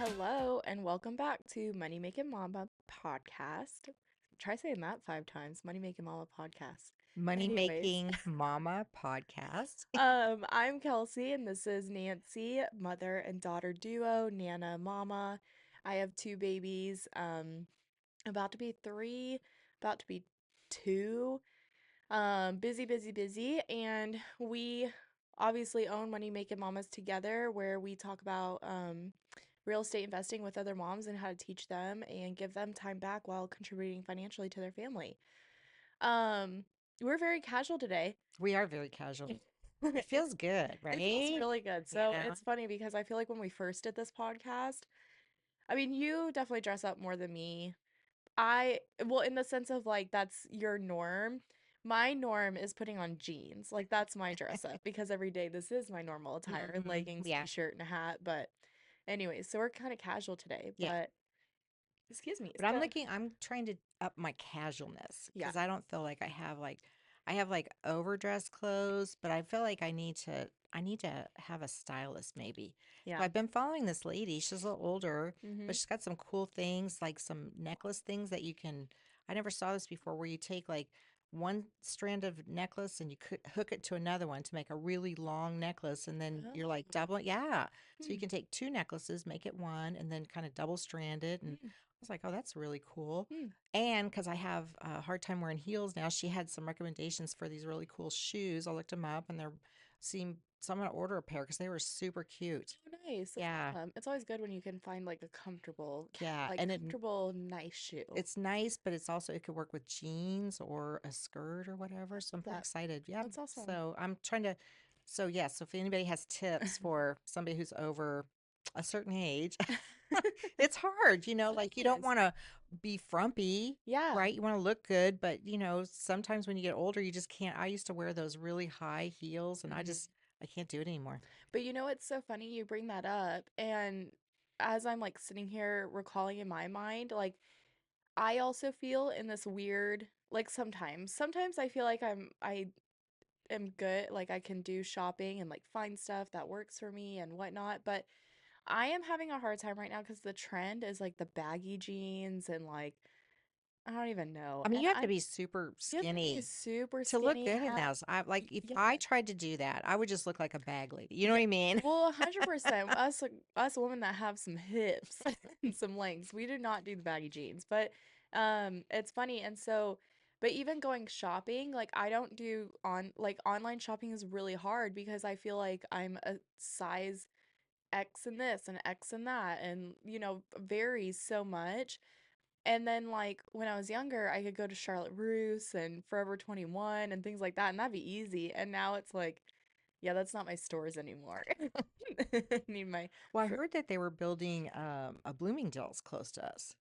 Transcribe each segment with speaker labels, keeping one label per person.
Speaker 1: Hello and welcome back to Money Makin Mama podcast. Try saying that 5 times. Money Makin Mama podcast.
Speaker 2: Money
Speaker 1: Anyways,
Speaker 2: Making Mama podcast.
Speaker 1: I'm Kelsey and this is Nancy, mother and daughter duo, Nana Mama. I have two babies, about to be 3, about to be 2. Busy, busy, busy, and we obviously own Money Making Mamas together, where we talk about real estate investing with other moms and how to teach them and give them time back while contributing financially to their family. Um, we're very casual today.
Speaker 2: We are very casual. It
Speaker 1: It's
Speaker 2: feels good,
Speaker 1: it feels
Speaker 2: right?
Speaker 1: really good.
Speaker 2: You
Speaker 1: So
Speaker 2: know?
Speaker 1: it's funny because I feel like when we first did this podcast, I mean, you definitely dress up more than me. Well, in the sense of like that's your norm. My norm is putting on jeans. Like that's my dress up because every day this is my normal attire, leggings,
Speaker 2: Yeah.
Speaker 1: t-shirt, and a hat. But anyways, so we're kind of casual today,
Speaker 2: Yeah.
Speaker 1: but excuse me.
Speaker 2: But
Speaker 1: So,
Speaker 2: I'm trying to up my casualness
Speaker 1: yeah.
Speaker 2: because I don't feel like I have like overdressed clothes, but I feel like I need to have a stylist maybe. So
Speaker 1: Yeah.
Speaker 2: I've been following this lady. She's a little older,
Speaker 1: Mhm.
Speaker 2: but she's got some cool things, like some necklace things that you can, I never saw this before, where you take like one strand of necklace and you could hook it to another one to make a really long necklace, and then you're like
Speaker 1: Oh.
Speaker 2: double, yeah. So you
Speaker 1: Hmm.
Speaker 2: can take two necklaces, make it one, and then kind of double strand it. And
Speaker 1: Hmm.
Speaker 2: I was like, oh, that's really cool.
Speaker 1: Hmm.
Speaker 2: And because I have a hard time wearing heels now, she had some recommendations for these really cool shoes. I looked them up and so I'm going to order a pair because they were super cute.
Speaker 1: Oh, nice. That's
Speaker 2: Yeah.
Speaker 1: awesome. It's always good when you can find like a comfortable,
Speaker 2: Yeah.
Speaker 1: like
Speaker 2: And
Speaker 1: comfortable, nice shoe.
Speaker 2: it's nice, but it's also, it could work with jeans or a skirt or
Speaker 1: I
Speaker 2: whatever. So I'm
Speaker 1: love
Speaker 2: pretty
Speaker 1: that.
Speaker 2: excited. Yeah.
Speaker 1: That's awesome.
Speaker 2: So I'm trying to, so yeah. So if anybody has tips for somebody who's over a certain age, it's hard, like you
Speaker 1: It
Speaker 2: don't
Speaker 1: is.
Speaker 2: want to be frumpy,
Speaker 1: Yeah.
Speaker 2: right? You want to look good, but sometimes when you get older, you just can't. I used to wear those really high heels and
Speaker 1: Mhm.
Speaker 2: I can't do it anymore.
Speaker 1: But you know, it's so funny you bring that up. And as I'm like sitting here recalling in my mind, like I also feel in this weird, like sometimes I feel like I am good, like I can do shopping and like find stuff that works for me and whatnot. But I am having a hard time right now because the trend is like the baggy jeans and like I don't even know.
Speaker 2: I mean,
Speaker 1: And
Speaker 2: you have to be super
Speaker 1: you have to be
Speaker 2: skinny
Speaker 1: super
Speaker 2: to look
Speaker 1: skinny,
Speaker 2: good in
Speaker 1: have
Speaker 2: those. I like if
Speaker 1: yeah.
Speaker 2: I tried to do that, I would just look like a bag lady. You know
Speaker 1: Yeah,
Speaker 2: what I mean?
Speaker 1: well, 100%. Us women that have some hips and some legs, we do not do the baggy jeans. But it's funny. And so, but even going shopping, like I don't do online shopping is really hard because I feel like I'm a size X in this and X in that and varies so much. And then like when I was younger, I could go to Charlotte Russe and Forever 21 and things like that, and that'd be easy. And now it's like, yeah, that's not my stores anymore. I need my
Speaker 2: Well, I
Speaker 1: fr
Speaker 2: heard that they were building a Bloomingdale's close to us.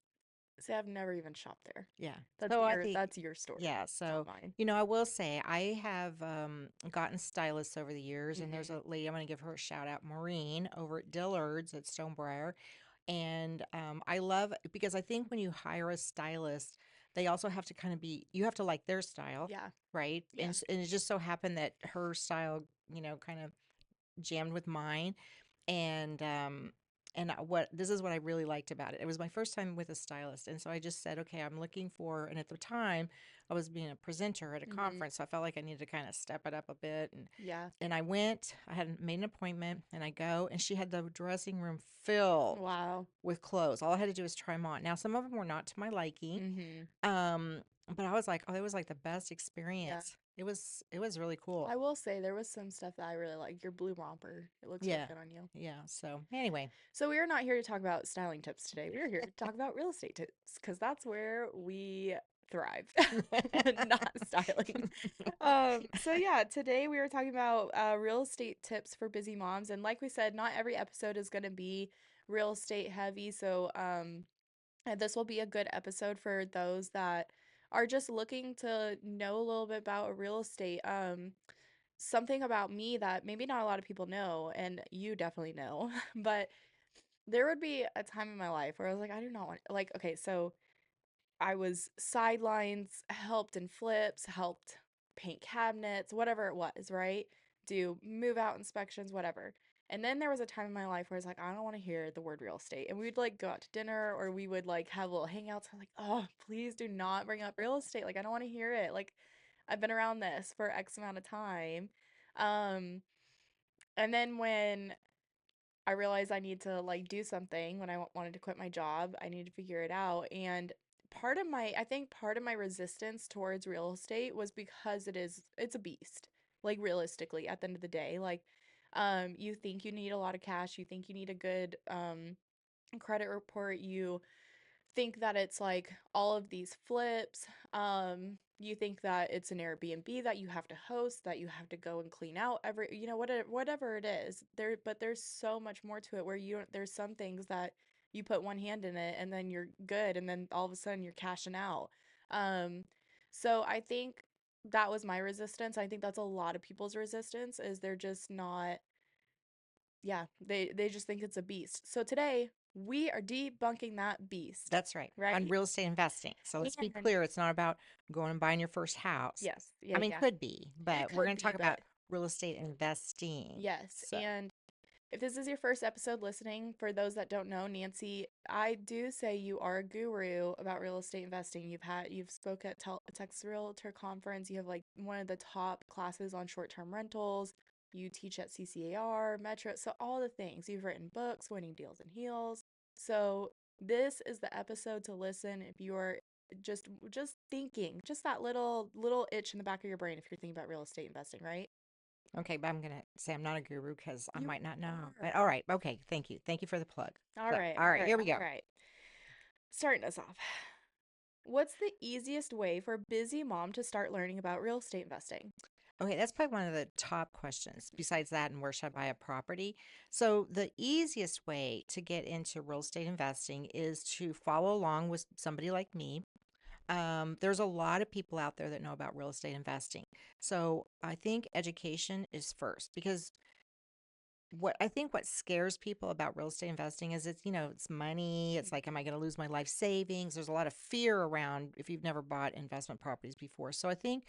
Speaker 1: See, I've never even shopped there.
Speaker 2: Yeah.
Speaker 1: That's
Speaker 2: So I
Speaker 1: your
Speaker 2: think,
Speaker 1: that's your story.
Speaker 2: yeah.
Speaker 1: It's not
Speaker 2: So,
Speaker 1: mine.
Speaker 2: I will say I have gotten stylists over the years, and there's
Speaker 1: Mhm.
Speaker 2: a lady, I'm going to give her a shout out, Maureen, over at Dillard's at Stonebriar. And I love, because I think when you hire a stylist, they also have to kind of you have to like their style,
Speaker 1: Yeah.
Speaker 2: right? And,
Speaker 1: Yeah.
Speaker 2: and it just so happened that her style, kind of jammed with mine. And what this is what I really liked about it. It was my first time with a stylist, and so I just said, okay, I'm looking for. And at the time, I was being a presenter at a
Speaker 1: Mhm.
Speaker 2: conference, so I felt like I needed to kind of step it up a bit.
Speaker 1: Yeah.
Speaker 2: And I went. I had made an appointment, and I go, and she had the dressing room filled
Speaker 1: Wow.
Speaker 2: with clothes. All I had to do was try them on. Now, some of them were not to my liking,
Speaker 1: Mhm.
Speaker 2: um, but I was like, oh, it was like the best
Speaker 1: Yeah.
Speaker 2: experience. It was really cool.
Speaker 1: I will say there was some stuff that I really like. Your blue romper. It looks really
Speaker 2: Yeah,
Speaker 1: good on you.
Speaker 2: yeah. So anyway.
Speaker 1: So we are not here to talk about styling tips today. We're here to talk about real estate tips because that's where we thrive, not styling. So yeah, today we are talking about real estate tips for busy moms, and like we said, not every episode is going to be real estate heavy. So this will be a good episode for those that are just looking to know a little bit about real estate. Something about me that maybe not a lot of people know, and you definitely know, but there would be a time in my life where I was like, I do not want, like, okay, so I was sidelines, helped in flips, helped paint cabinets, whatever it was, right? Do move out inspections, whatever. And then there was a time in my life where I was like, I don't want to hear the word real estate. And we would like go out to dinner or we would like have little hangouts. I'm like, oh, please do not bring up real estate. Like, I don't want to hear it. Like, I've been around this for X amount of time. Um, and then when I realized I need to like do something when wanted to quit my job, I need to figure it out. And I think part of my resistance towards real estate was because it's a beast. Like realistically, at the end of the day, like you think you need a lot of cash, you think you need a good credit report, you think that it's like all of these flips. You think that it's an Airbnb that you have to host, that you have to go and clean out every, whatever it is. But there's so much more to it where there's some things that you put one hand in it and then you're good and then all of a sudden you're cashing out. Um, so I think that was my resistance. I think that's a lot of people's resistance is they're just not, yeah, they just think it's a beast. So today we are debunking that beast,
Speaker 2: That's right. On
Speaker 1: right?
Speaker 2: real estate investing. So let's be
Speaker 1: And
Speaker 2: clear, it's not about going and buying your first house.
Speaker 1: yes,
Speaker 2: I
Speaker 1: yeah,
Speaker 2: mean,
Speaker 1: yeah.
Speaker 2: could be,
Speaker 1: It
Speaker 2: but we're
Speaker 1: could
Speaker 2: going to
Speaker 1: be,
Speaker 2: talk
Speaker 1: but
Speaker 2: about real estate investing.
Speaker 1: yes.
Speaker 2: So,
Speaker 1: And if this is your first episode listening, for those that don't know, Nancy, I do say you are a guru about real estate investing. You've spoke at Texas Realtor Conference. You have like one of the top classes on short-term rentals. You teach at CCAR, Metro, so all the things. You've written books, Winning Deals and Heels. So this is the episode to listen if you're just thinking, just that little itch in the back of your brain if you're thinking about real estate investing, right?
Speaker 2: okay, but I'm going to say I'm not a guru because I
Speaker 1: You
Speaker 2: might not know. But
Speaker 1: are.
Speaker 2: all right. Okay. Thank you. Thank you for the plug.
Speaker 1: All
Speaker 2: So,
Speaker 1: right,
Speaker 2: all
Speaker 1: all
Speaker 2: right,
Speaker 1: right,
Speaker 2: here we go.
Speaker 1: all right. Starting us off. What's the easiest way for a busy mom to start learning about real estate investing?
Speaker 2: Okay, that's probably one of the top questions. Besides that, and where should I buy a property? So, the easiest way to get into real estate investing is to follow along with somebody like me. There's a lot of people out there that know about real estate investing. So, I think education is first because what scares people about real estate investing is it's money. It's like, am I going to lose my life savings? There's a lot of fear around if you've never bought investment properties before. So I think,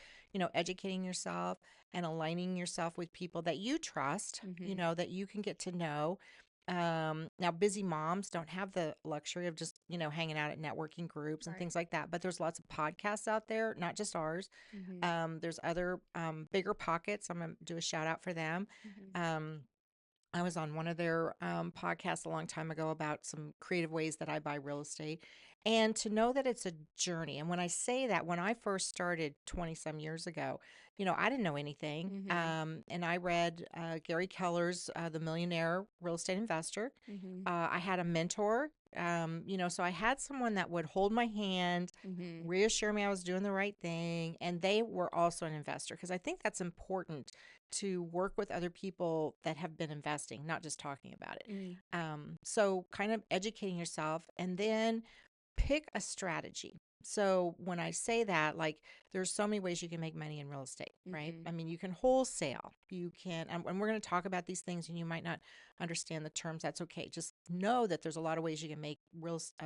Speaker 2: educating yourself and aligning yourself with people that you trust,
Speaker 1: Mm-hmm.
Speaker 2: that you can get to know. Now busy moms don't have the luxury of just, hanging out at networking groups and
Speaker 1: Right.
Speaker 2: things like that. But there's lots of podcasts out there, not just ours.
Speaker 1: Mm-hmm.
Speaker 2: There's other bigger pockets. I'm going to do a shout out for them.
Speaker 1: Mm-hmm.
Speaker 2: Um, I was on one of their podcasts a long time ago about some creative ways that I buy real estate. And to know that it's a journey. And when I say that, when I first started 20 some years ago, I didn't know anything.
Speaker 1: Mm-hmm.
Speaker 2: And I read Gary Keller's The Millionaire Real Estate Investor.
Speaker 1: Mm-hmm.
Speaker 2: I had a mentor, so I had someone that would hold my hand,
Speaker 1: Mm-hmm.
Speaker 2: reassure me I was doing the right thing. And they were also an investor because I think that's important to work with other people that have been investing, not just talking about it.
Speaker 1: Mm-hmm.
Speaker 2: So, kind of educating yourself and then pick a strategy. So, when I say that, like, there's so many ways you can make money in real estate, right?
Speaker 1: Mm-hmm.
Speaker 2: I mean, you can wholesale, you can, and we're going to talk about these things, and you might not understand the terms. That's okay. Just know that there's a lot of ways you can make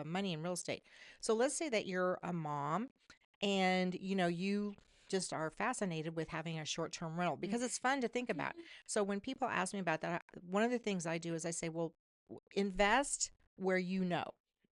Speaker 2: money in real estate. So, let's say that you're a mom and you just are fascinated with having a short-term rental because it's fun to think about. So when people ask me about that, one of the things I do is I say, well, invest where you know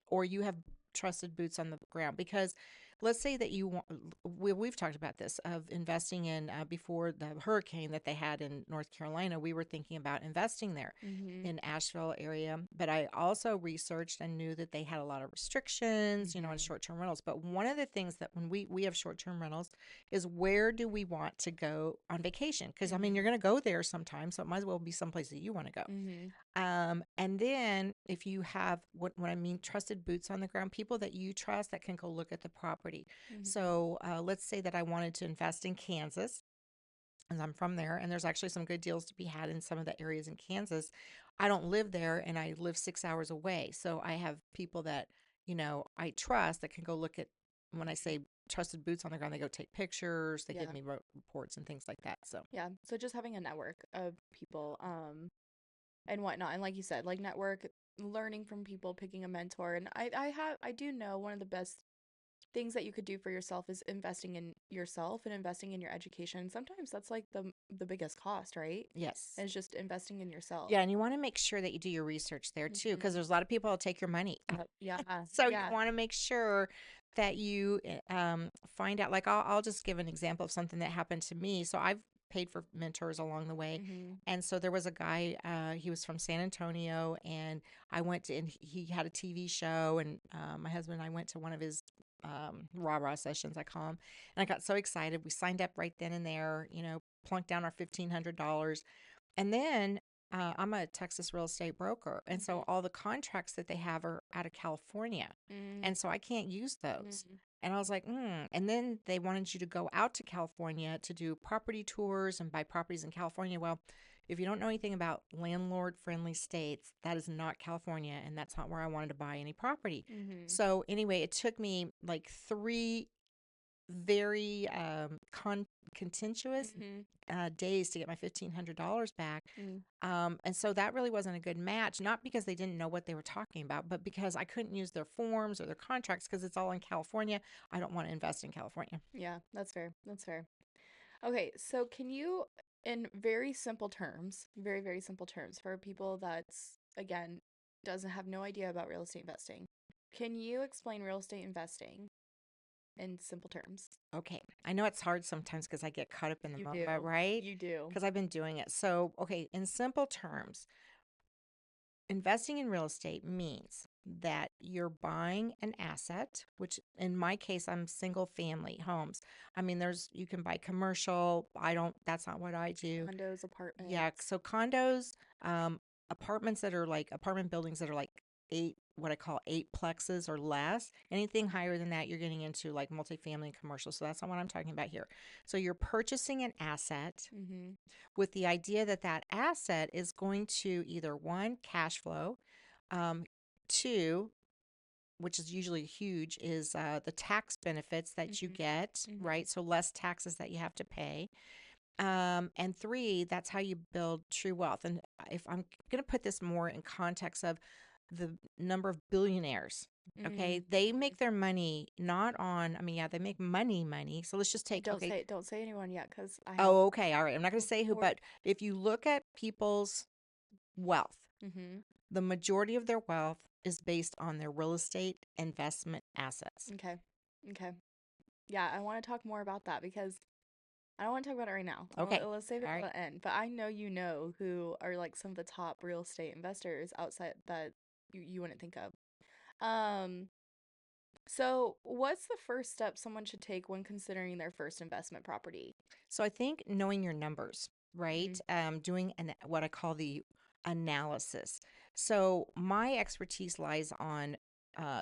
Speaker 2: or you have trusted boots on the ground because let's say that you want we've talked about this of investing in before the hurricane that they had in North Carolina. We were thinking about investing there
Speaker 1: Mm-hmm.
Speaker 2: in Asheville area, but I also researched and knew that they had a lot of restrictions, on
Speaker 1: Mm-hmm.
Speaker 2: short-term rentals. But one of the things that when we have short-term rentals is where do we want to go on vacation? Because I mean,
Speaker 1: Mm-hmm.
Speaker 2: you're going to go there sometime, so it might as well be someplace that you want to go.
Speaker 1: Mm-hmm.
Speaker 2: And then if you have what I mean, trusted boots on the ground, people that you trust that can go look at the property.
Speaker 1: Mm-hmm.
Speaker 2: So let's say that I wanted to invest in Kansas, and I'm from there, and there's actually some good deals to be had in some of the areas in Kansas. I don't live there, and I live 6 hours away. So I have people that, I trust that can go look at, when I say trusted boots on the ground, they go take pictures, they give
Speaker 1: Yeah.
Speaker 2: me reports and things like that. So,
Speaker 1: Yeah. So just having a network of people, and whatnot. And like you said, like learning from people, picking a mentor. And I do know one of the best things that you could do for yourself is investing in yourself and investing in your education. Sometimes that's like the biggest cost, right?
Speaker 2: Yes.
Speaker 1: Is just investing in yourself.
Speaker 2: Yeah, and you want to make sure that you do your research there too, because
Speaker 1: Hmm.
Speaker 2: there's a lot of people that take your money.
Speaker 1: Yep. Yeah.
Speaker 2: So you
Speaker 1: Yeah.
Speaker 2: want to make sure that you find out. Like I'll just give an example of something that happened to me. So I've paid for mentors along the way,
Speaker 1: Hmm.
Speaker 2: and so there was a guy. He was from San Antonio, and I went to, and he had a TV show, and my husband and I went to one of his rah rah sessions, I call them, and I got so excited. We signed up right then and there. Plunked down our $1,500, and then I'm a Texas real estate broker. And so
Speaker 1: Hmm.
Speaker 2: all the contracts that they have are out of California.
Speaker 1: Hmm.
Speaker 2: And so I can't use those.
Speaker 1: Hmm.
Speaker 2: And I was like, And then they wanted you to go out to California to do property tours and buy properties in California. Well, if you don't know anything about landlord friendly states, that is not California. And that's not where I wanted to buy any property.
Speaker 1: Hmm.
Speaker 2: So, anyway, it took me like three very contentious
Speaker 1: Hmm.
Speaker 2: days to get my $1,500 back.
Speaker 1: Hmm.
Speaker 2: And so that really wasn't a good match, not because they didn't know what they were talking about, but because I couldn't use their forms or their contracts because it's all in California. I don't want to invest in California.
Speaker 1: Yeah, that's fair. That's fair. Okay, so can you, in very simple terms, very, very simple terms, for people that's, again, doesn't have no idea about real estate investing, can you explain real estate investing in simple terms?
Speaker 2: Okay. I know it's hard sometimes because I get caught up in the
Speaker 1: You
Speaker 2: moment,
Speaker 1: do.
Speaker 2: right?
Speaker 1: You do.
Speaker 2: Because I've been doing it. So, okay, in simple terms, investing in real estate means that you're buying an asset, which in my case, I'm single family homes. I mean, you can buy commercial. That's not what I do.
Speaker 1: Condos,
Speaker 2: Yeah.
Speaker 1: apartments.
Speaker 2: So condos, apartments that are like apartment buildings that are like what I call eight plexes or less. Anything higher than that, you're getting into like multifamily and commercial. So that's not what I'm talking about here. So you're purchasing an asset
Speaker 1: Mm-hmm.
Speaker 2: with the idea that that asset is going to either one, cash flow, um, two, which is usually huge, is the tax benefits that you
Speaker 1: Mm-hmm.
Speaker 2: get,
Speaker 1: Mm-hmm.
Speaker 2: right? So less taxes that you have to pay. And three, that's how you build true wealth. And if I'm going to put this more in context of the number of billionaires,
Speaker 1: Mm-hmm.
Speaker 2: okay, they
Speaker 1: Mm-hmm.
Speaker 2: make their money not on, I mean, yeah, they make money. So let's just take, okay,
Speaker 1: Don't say anyone yet, because I have
Speaker 2: oh, okay, all right. I'm not going to say who,
Speaker 1: four.
Speaker 2: but if you look at people's wealth,
Speaker 1: Mm-hmm.
Speaker 2: the majority of their wealth is based on their real estate investment assets.
Speaker 1: Okay. Okay. Yeah, I want to talk more about that because I don't want to talk about it right now.
Speaker 2: Okay,
Speaker 1: Let's save it
Speaker 2: all
Speaker 1: till
Speaker 2: right.
Speaker 1: the end. But I know you know who are like some of the top real estate investors outside that you wouldn't think of. Um, so what's the first step someone should take when considering their first investment property?
Speaker 2: So I think knowing your numbers,
Speaker 1: Mm-hmm.
Speaker 2: right? Doing what I call the analysis. So my expertise lies on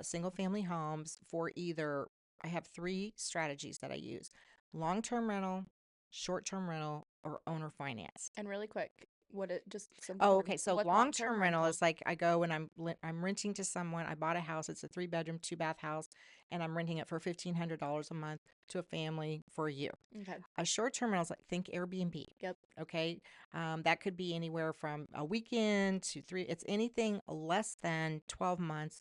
Speaker 2: single family homes for either, I have three strategies that I use: long term rental, short term rental, or owner finance.
Speaker 1: And really quick, what it just simple
Speaker 2: Oh, okay.
Speaker 1: terms.
Speaker 2: So
Speaker 1: What's long-term
Speaker 2: long-term rental
Speaker 1: rental?
Speaker 2: is like I go and I'm renting to someone. I bought a house. It's a three-bedroom, two-bath house, and I'm renting it for $1,500 a month to a family for a year.
Speaker 1: Okay.
Speaker 2: A short-term rental is like think Airbnb.
Speaker 1: Yep.
Speaker 2: Okay, that could be anywhere from a weekend to three. It's anything less than 12 months.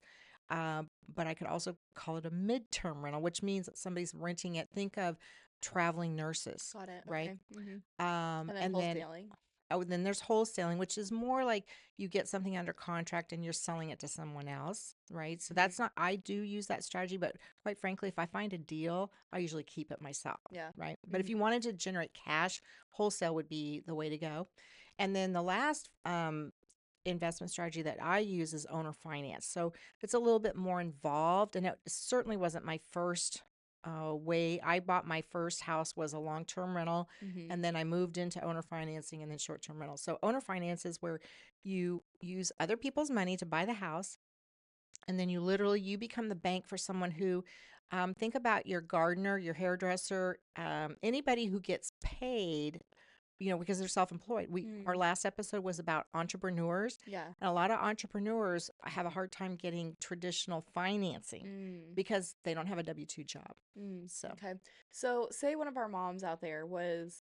Speaker 2: But I could also call it a midterm rental, which means that somebody's renting it. Think of traveling nurses,
Speaker 1: Got it.
Speaker 2: right?
Speaker 1: Okay. Mm-hmm. And then
Speaker 2: And then
Speaker 1: wholesaling.
Speaker 2: Oh, then there's wholesaling, which is more like you get something under contract and you're selling it to someone else, right? So
Speaker 1: Mm-hmm.
Speaker 2: that's not, I do use that strategy, but quite frankly, if I find a deal, I usually keep it myself,
Speaker 1: Yeah.
Speaker 2: right? But if
Speaker 1: Mm-hmm.
Speaker 2: you wanted to generate cash, wholesale would be the way to go. And then the last investment strategy that I use is owner finance. So it's a little bit more involved, and it certainly wasn't my first way. I bought my first house was a long term rental,
Speaker 1: Mm-hmm.
Speaker 2: and then I moved into owner financing and then short term rental. So owner finance is where you use other people's money to buy the house, and then you become the bank for someone who. Think about your gardener, your hairdresser, anybody who gets paid, because they're self-employed. Our
Speaker 1: Mm.
Speaker 2: last episode was about entrepreneurs,
Speaker 1: Yeah.
Speaker 2: and a lot of entrepreneurs have a hard time getting traditional financing
Speaker 1: Mm.
Speaker 2: because they don't have a W-2 job.
Speaker 1: Mm.
Speaker 2: So,
Speaker 1: Okay. So say one of our moms out there was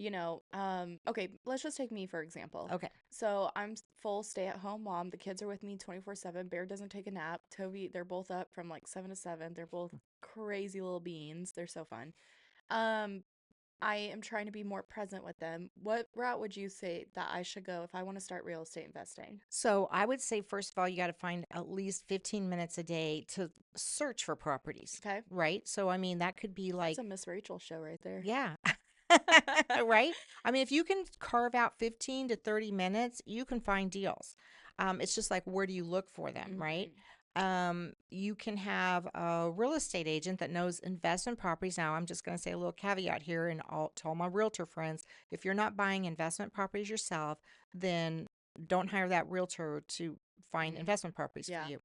Speaker 1: okay, let's just take me for example.
Speaker 2: Okay.
Speaker 1: So I'm full stay-at-home mom. The kids are with me 24/7. Bear doesn't take a nap. Toby, they're both up from like 7 to 7. They're both crazy little beans. They're so fun. Um, I am trying to be more present with them. What route would you say that I should go if I want to start real estate investing?
Speaker 2: So I would say, first of all, you got to find at least 15 minutes a day to search for properties,
Speaker 1: Okay.
Speaker 2: right? So, I mean, that could be
Speaker 1: That's
Speaker 2: like,
Speaker 1: a Miss Rachel show right there.
Speaker 2: yeah. Right? I mean, if you can carve out 15 to 30 minutes, you can find deals. It's just like, where do you look for them, right?
Speaker 1: Hmm.
Speaker 2: You can have a real estate agent that knows investment properties. Now, I'm just going to say a little caveat here, and to all my realtor friends, if you're not buying investment properties yourself, then don't hire that realtor to find
Speaker 1: Mm.
Speaker 2: investment properties for
Speaker 1: Yeah.
Speaker 2: you.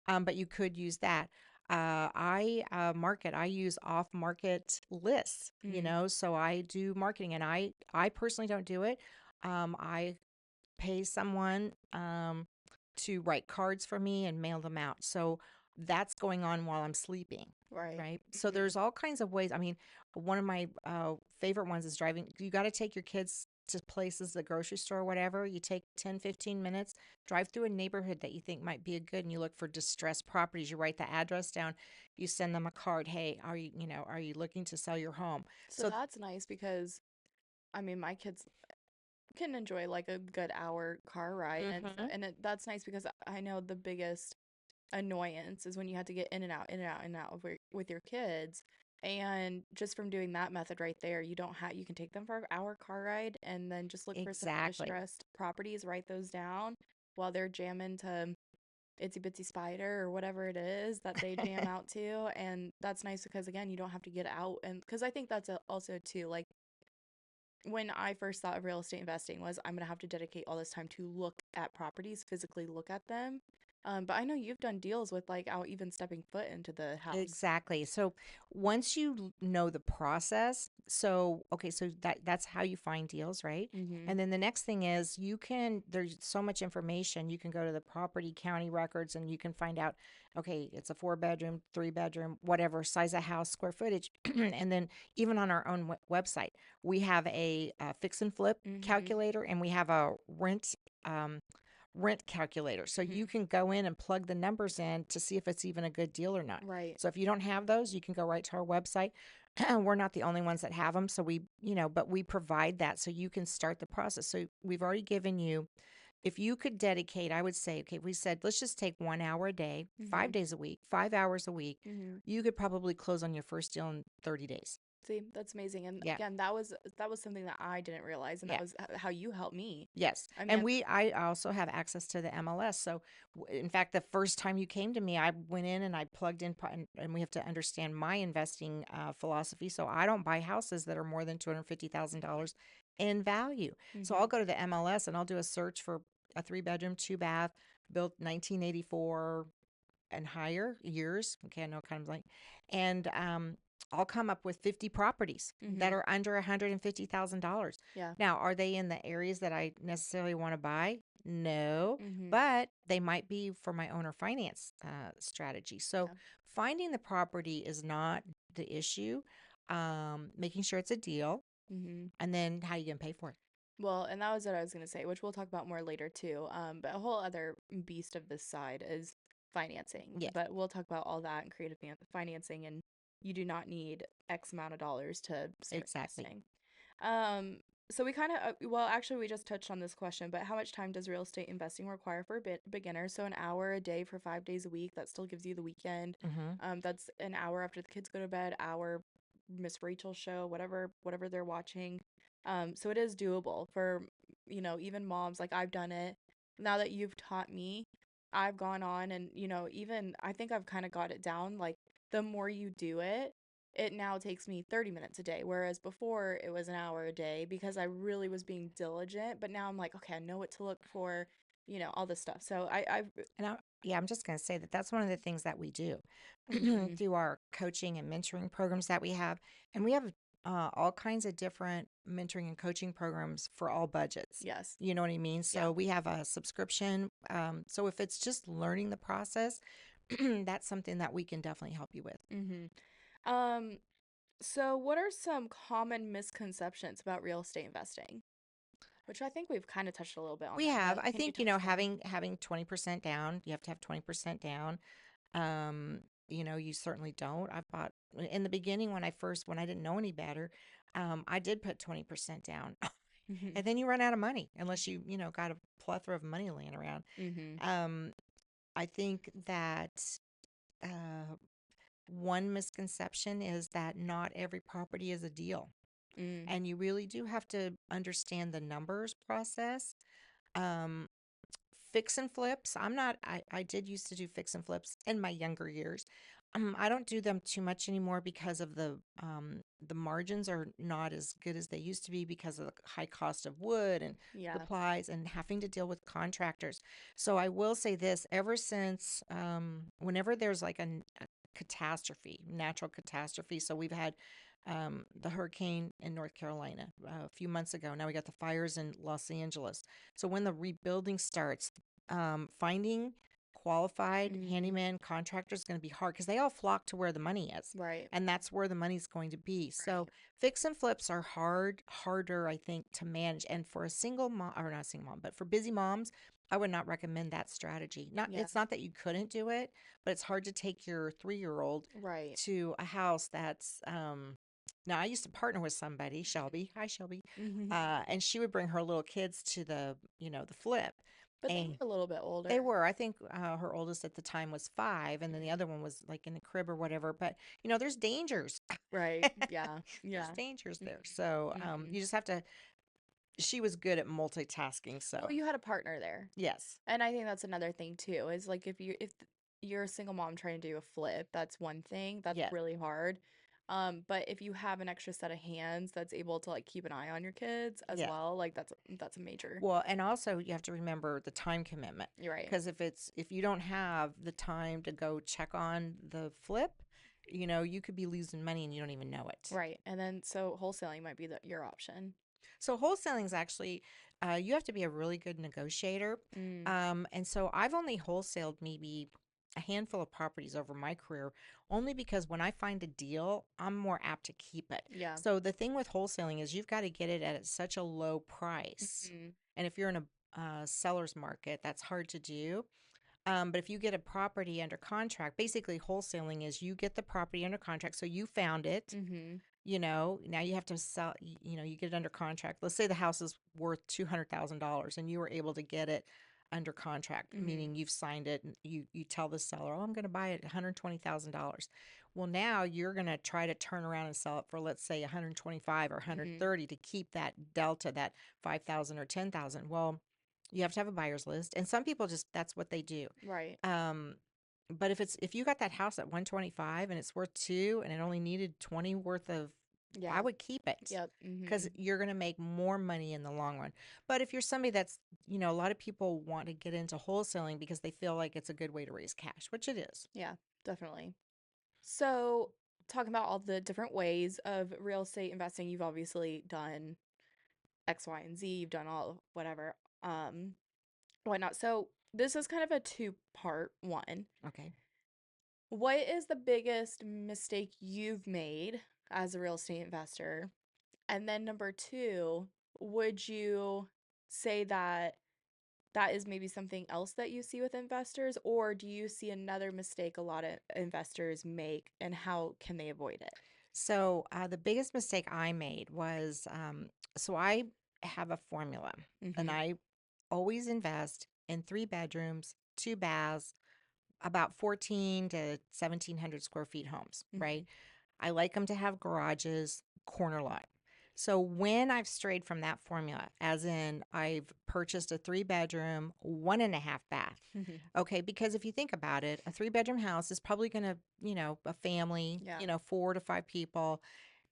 Speaker 2: But you could use that. I use off market lists,
Speaker 1: Mm.
Speaker 2: so I do marketing, and I personally don't do it. I pay someone to write cards for me and mail them out. So that's going on while I'm sleeping,
Speaker 1: Right.
Speaker 2: right? So
Speaker 1: Hmm.
Speaker 2: there's all kinds of ways. I mean, one of my favorite ones is driving. You got to take your kids to places, the grocery store, whatever. You take 10, 15 minutes, drive through a neighborhood that you think might be a good, and you look for distressed properties. You write the address down, you send them a card. Hey, are you looking to sell your home?
Speaker 1: So
Speaker 2: So,
Speaker 1: that's nice because I mean my kids can enjoy like a good hour car ride
Speaker 2: mhm,
Speaker 1: that's nice because I know the biggest annoyance is when you have to get in and out, in and out, in and out with your kids. And just from doing that method right there, you can take them for an hour car ride and then just look for some
Speaker 2: exactly.
Speaker 1: distressed properties, write those down while they're jamming to Itsy Bitsy Spider or whatever it is that they jam out to. And that's nice because again, you don't have to get out. And because I think that's also too like when I first thought of real estate investing was I'm gonna have to dedicate all this time to look at properties, physically look at them. But I know you've done deals with like out even stepping foot into the house.
Speaker 2: Exactly. So once you know the process, so okay, so that's how you find deals, right?
Speaker 1: Mm-hmm.
Speaker 2: And then the next thing is there's so much information. You can go to the property county records and you can find out, okay, it's a 4 bedroom, 3 bedroom, whatever size of house, square footage. And then even on our own website, we have a fix and flip
Speaker 1: Mm-hmm.
Speaker 2: calculator, and we have a um, rent calculator. So
Speaker 1: Mm-hmm.
Speaker 2: you can go in and plug the numbers in to see if it's even a good deal or not.
Speaker 1: Right.
Speaker 2: So if you don't have those, you can go right to our website. We're not the only ones that have them. So but we provide that so you can start the process. So we've already given you, if you could dedicate, I would say, okay, we said, let's just take 1 hour a day,
Speaker 1: Mm-hmm.
Speaker 2: 5 days a week, 5 hours a week.
Speaker 1: Mm-hmm.
Speaker 2: You could probably close on your first deal in 30 days.
Speaker 1: See, that's amazing. And
Speaker 2: Yeah.
Speaker 1: again, that was something that I didn't realize, and that
Speaker 2: Yeah.
Speaker 1: was how you helped me.
Speaker 2: Yes.
Speaker 1: I mean,
Speaker 2: And I also have access to the MLS. So, in fact, the first time you came to me, I went in and I plugged in, and we have to understand my investing philosophy. So, I don't buy houses that are more than $250,000 in value. So,
Speaker 1: mm-hmm.
Speaker 2: I'll go to the MLS and I'll do a search for a 3 bedroom, 2 bath, built 1984 and higher years. Okay, I know kind of like, and I'll come up with 50 properties that
Speaker 1: Mm-hmm.
Speaker 2: are under $150,000.
Speaker 1: Yeah.
Speaker 2: Now, are they in the areas that I necessarily want to buy? No,
Speaker 1: Mm-hmm.
Speaker 2: but they might be for my owner finance strategy. So
Speaker 1: Yeah.
Speaker 2: finding the property is not the issue. Making sure it's a deal,
Speaker 1: Mm-hmm.
Speaker 2: and then how you can pay for it.
Speaker 1: Well, and that was what I was going to say, which we'll talk about more later too. But a whole other beast of this side is financing.
Speaker 2: Yes,
Speaker 1: But we'll talk about all that and creative financing, and you do not need X amount of dollars to start
Speaker 2: exactly.
Speaker 1: investing. Um, so we kind of, well, actually, we just touched on this question, but how much time does real estate investing require for a beginner? So an hour a day for 5 days a week, that still gives you the weekend.
Speaker 2: Hmm.
Speaker 1: That's an hour after the kids go to bed, hour Miss Rachel show, whatever they're watching. So it is doable for, even moms. Like I've done it. Now that you've taught me, I've gone on and, even I think I've kind of got it down. Like the more you do it, it now takes me 30 minutes a day, whereas before it was an hour a day because I really was being diligent. But now I'm like, okay, I know what to look for, all this stuff. So
Speaker 2: And yeah, I'm just going to say that that's one of the things that we do
Speaker 1: mhm,
Speaker 2: through our coaching and mentoring programs that we have. And we have all kinds of different mentoring and coaching programs for all budgets.
Speaker 1: yes,
Speaker 2: You know what I mean?
Speaker 1: yeah,
Speaker 2: So we have a subscription. So if it's just learning the process, that's something that we can definitely help you with.
Speaker 1: mm-hmm. Um, So, what are some common misconceptions about real estate investing? Which I think we've kind of touched a little bit on
Speaker 2: We
Speaker 1: it,
Speaker 2: have,
Speaker 1: but
Speaker 2: I
Speaker 1: can you
Speaker 2: think,
Speaker 1: touch more?
Speaker 2: having 20% down, you have to have 20% down. You certainly don't. I've bought in the beginning when I didn't know any better, I did put 20% down.
Speaker 1: Mhm.
Speaker 2: And then you run out of money unless got a plethora of money laying around.
Speaker 1: Mhm.
Speaker 2: Um, I think that uh, one misconception is that not every property is a deal.
Speaker 1: Mm.
Speaker 2: And you really do have to understand the numbers process. Um, Fix and flips. I did used to do fix and flips in my younger years. I don't do them too much anymore because of the margins are not as good as they used to be because of the high cost of wood and
Speaker 1: Yeah.
Speaker 2: supplies and having to deal with contractors. So I will say this, ever since whenever there's like a catastrophe, natural catastrophe. So we've had the hurricane in North Carolina a few months ago. Now we got the fires in Los Angeles. So when the rebuilding starts, finding qualified
Speaker 1: Mhm.
Speaker 2: handyman contractors is going to be hard because they all flock to where the money is,
Speaker 1: Right.
Speaker 2: and that's where the money's going to be. So
Speaker 1: Right.
Speaker 2: fix and flips are harder, I think, to manage. And for a single mom, or not a single mom, but for busy moms, I would not recommend that strategy. Not
Speaker 1: Yeah.
Speaker 2: It's not that you couldn't do it, but it's hard to take your 3-year-old
Speaker 1: Right.
Speaker 2: to a house that's now I used to partner with somebody, Shelby. Hi, Shelby.
Speaker 1: Mhm.
Speaker 2: And she would bring her little kids to the flip.
Speaker 1: But they
Speaker 2: And
Speaker 1: were a little bit older.
Speaker 2: they were, I think, her oldest at the time was 5, and then the
Speaker 1: Mhm.
Speaker 2: other one was like in the crib or whatever. But there's dangers.
Speaker 1: Right. Yeah.
Speaker 2: There's
Speaker 1: Yeah.
Speaker 2: dangers
Speaker 1: Mhm.
Speaker 2: there. So
Speaker 1: Mhm.
Speaker 2: you just have to. She was good at multitasking. So
Speaker 1: Well, you had a partner there.
Speaker 2: yes,
Speaker 1: And I think that's another thing too, is like you're a single mom trying to do a flip, that's one thing. That's
Speaker 2: yes,
Speaker 1: really hard. But if you have an extra set of hands that's able to like keep an eye on your kids as
Speaker 2: yes.
Speaker 1: well, like that's a major.
Speaker 2: Well, and also you have to remember the time commitment
Speaker 1: You're right.
Speaker 2: because if you don't have the time to go check on the flip, you could be losing money and you don't even know it.
Speaker 1: Right. And then so wholesaling might be your option.
Speaker 2: So wholesaling is actually, you have to be a really good negotiator.
Speaker 1: Mm,
Speaker 2: And so I've only wholesaled maybe a handful of properties over my career, only because when I find a deal, I'm more apt to keep it.
Speaker 1: yeah.
Speaker 2: So the thing with wholesaling is you've got to get it at such a low price.
Speaker 1: Hmm.
Speaker 2: And if you're in a seller's market, that's hard to do. But if you get a property under contract, basically wholesaling is you get the property under contract. So you found it,
Speaker 1: Hmm.
Speaker 2: now you have to sell, you get it under contract. Let's say the house is worth $200,000 and you were able to get it under contract,
Speaker 1: Hmm.
Speaker 2: meaning you've signed it and you tell the seller, oh, I'm going to buy it at $120,000. Well, now you're going to try to turn around and sell it for, let's say, 125 or
Speaker 1: Hmm.
Speaker 2: 130 to keep that delta, that 5,000 or 10,000. Well, you have to have a buyer's list. And some people just, that's what they do.
Speaker 1: Right.
Speaker 2: Um, but if you got that house at 125 and it's worth 2 and it only needed 20 worth of, I
Speaker 1: Yeah.
Speaker 2: would keep it
Speaker 1: Yep.
Speaker 2: because
Speaker 1: Hmm.
Speaker 2: you're going to make more money in the long run. But if you're somebody that's, a lot of people want to get into wholesaling because they feel like it's a good way to raise cash, which it is.
Speaker 1: Yeah, definitely. So, talking about all the different ways of real estate investing, you've obviously done X, Y, and Z. You've done all whatever, whatnot. So this is kind of a two-part one.
Speaker 2: Okay.
Speaker 1: What is the biggest mistake you've made as a real estate investor? And then number two, would you say that that is maybe something else that you see with investors, or do you see another mistake a lot of investors make, and how can they avoid it?
Speaker 2: So the biggest mistake I made was so I have a formula and
Speaker 1: Mm-hmm.
Speaker 2: I always invest in 3 bedrooms, 2 baths, about 14 to 1,700 square feet homes,
Speaker 1: Mm-hmm.
Speaker 2: right? I like them to have garages, corner lot. So when I've strayed from that formula, as in I've purchased a 3 bedroom, 1.5 bath. Okay, because if you think about it, a 3 bedroom house is probably going to, a family,
Speaker 1: Yeah.
Speaker 2: 4 to 5 people,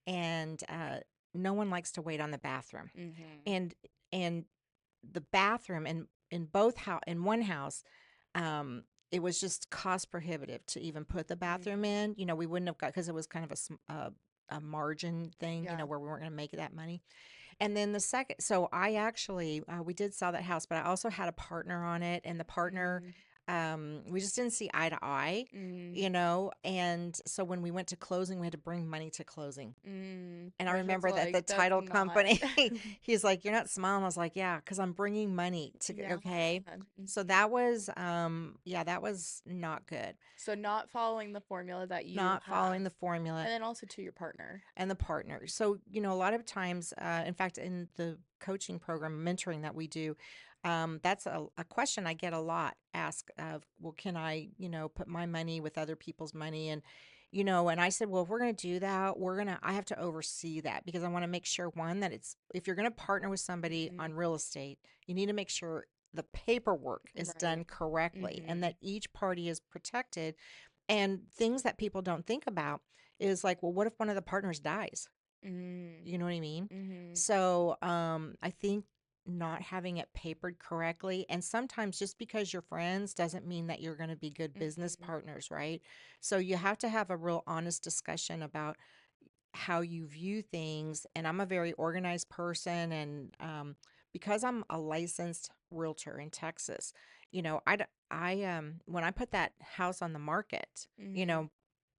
Speaker 2: and no one likes to wait on the bathroom.
Speaker 1: Mm-hmm.
Speaker 2: And and the bathroom in in one house, um, it was just cost prohibitive to even put the bathroom
Speaker 1: Mm-hmm.
Speaker 2: in. We wouldn't have got because it was kind of a margin thing,
Speaker 1: Yeah.
Speaker 2: where we weren't going to make that money. And then the second, so I actually we did sell that house, but I also had a partner on it, and the partner
Speaker 1: Mm-hmm.
Speaker 2: we just didn't see eye to eye,
Speaker 1: Mm.
Speaker 2: you know. And so when we went to closing, we had to bring money to closing.
Speaker 1: Mm.
Speaker 2: And I
Speaker 1: Which was
Speaker 2: remember that the
Speaker 1: like, that's
Speaker 2: title
Speaker 1: not.
Speaker 2: company, he's like, "You're not smiling." I was like, "Yeah, because I'm bringing money to."
Speaker 1: Yeah.
Speaker 2: Okay, so
Speaker 1: Mhm.
Speaker 2: that was, yeah, that was not good.
Speaker 1: So not following the formula that you
Speaker 2: Not
Speaker 1: have,
Speaker 2: following the formula
Speaker 1: and then also to your partner.
Speaker 2: and the partner. So, you know, a lot of times, in fact, in the coaching program, mentoring that we do, that's a question I get a lot asked of, well, can I, you know, put my money with other people's money? And, you know, and I said, well, if we're going to do that, I have to oversee that because I want to make sure, one, that it's, if you're going to partner with somebody
Speaker 1: Mhm.
Speaker 2: on real estate, you need to make sure the paperwork is
Speaker 1: Right.
Speaker 2: done correctly and
Speaker 1: Mhm.
Speaker 2: that each party is protected. And things that people don't think about is like, well, what if one of the partners dies?
Speaker 1: Mm.
Speaker 2: You know what I mean?
Speaker 1: Mhm.
Speaker 2: So, I think not having it papered correctly, and sometimes just because you're friends doesn't mean that you're going to be good business
Speaker 1: Mhm.
Speaker 2: partners, right? So you have to have a real honest discussion about how you view things. And I'm a very organized person, and because I'm a licensed realtor in Texas, you know, when I put that house on the market, you
Speaker 1: Mhm.
Speaker 2: know,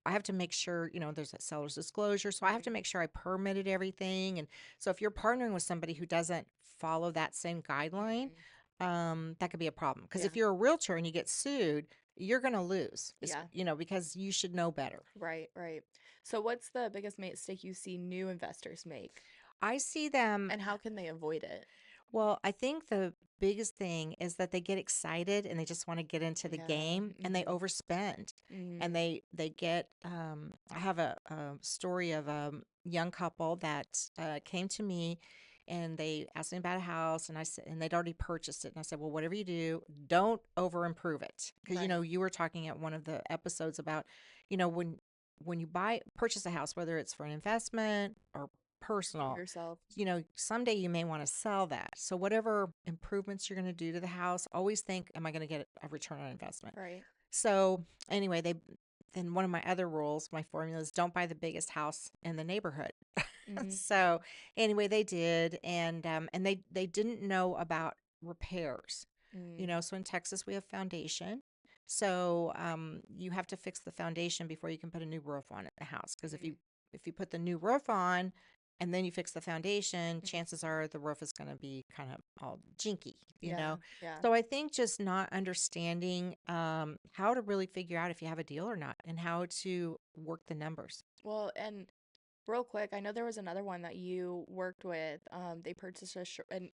Speaker 2: I have to make sure, you know, there's a seller's disclosure. So I have to
Speaker 1: Mhm.
Speaker 2: make sure I permitted everything. And so if you're partnering with somebody who doesn't follow that same guideline,
Speaker 1: Mhm.
Speaker 2: that could be a problem. Because
Speaker 1: Yeah.
Speaker 2: if you're a realtor and you get sued, you're going to lose,
Speaker 1: Yeah.
Speaker 2: you know, because you should know better.
Speaker 1: Right, right. So what's the biggest mistake you see new investors make,
Speaker 2: I see them.
Speaker 1: and how can they avoid it?
Speaker 2: Well, I think the biggest thing is that they get excited and they just want to get into the
Speaker 1: Yeah.
Speaker 2: game and they
Speaker 1: Mhm.
Speaker 2: overspend. And
Speaker 1: Mhm.
Speaker 2: they get I have a story of a young couple that came to me and they asked me about a house and I said and they'd already purchased it and I said, "Well, whatever you do, don't over improve it." Because you know,
Speaker 1: Right.
Speaker 2: you were talking at one of the episodes about, you know, when you purchase a house, whether it's for an investment or
Speaker 1: For
Speaker 2: personal,
Speaker 1: yourself.
Speaker 2: you know, someday you may want to sell that. So whatever improvements you're going to do to the house, always think, am I going to get a return on investment?
Speaker 1: Right.
Speaker 2: So anyway, then one of my other rules, my formulas, don't buy the biggest house in the neighborhood.
Speaker 1: Mhm.
Speaker 2: So anyway, they did, and they didn't know about repairs. You
Speaker 1: Mm.
Speaker 2: know, so in Texas we have foundation. So you have to fix the foundation before you can put a new roof on it, the house. Because
Speaker 1: Mm.
Speaker 2: if you put the new roof on and then you fix the foundation, chances
Speaker 1: Mhm.
Speaker 2: are the roof is going to be kind of all jinky, you
Speaker 1: Yeah.
Speaker 2: know?
Speaker 1: Yeah.
Speaker 2: So I think just not understanding how to really figure out if you have a deal or not and how to work the numbers.
Speaker 1: Well, and real quick, I know there was another one that you worked with. They purchased a short, and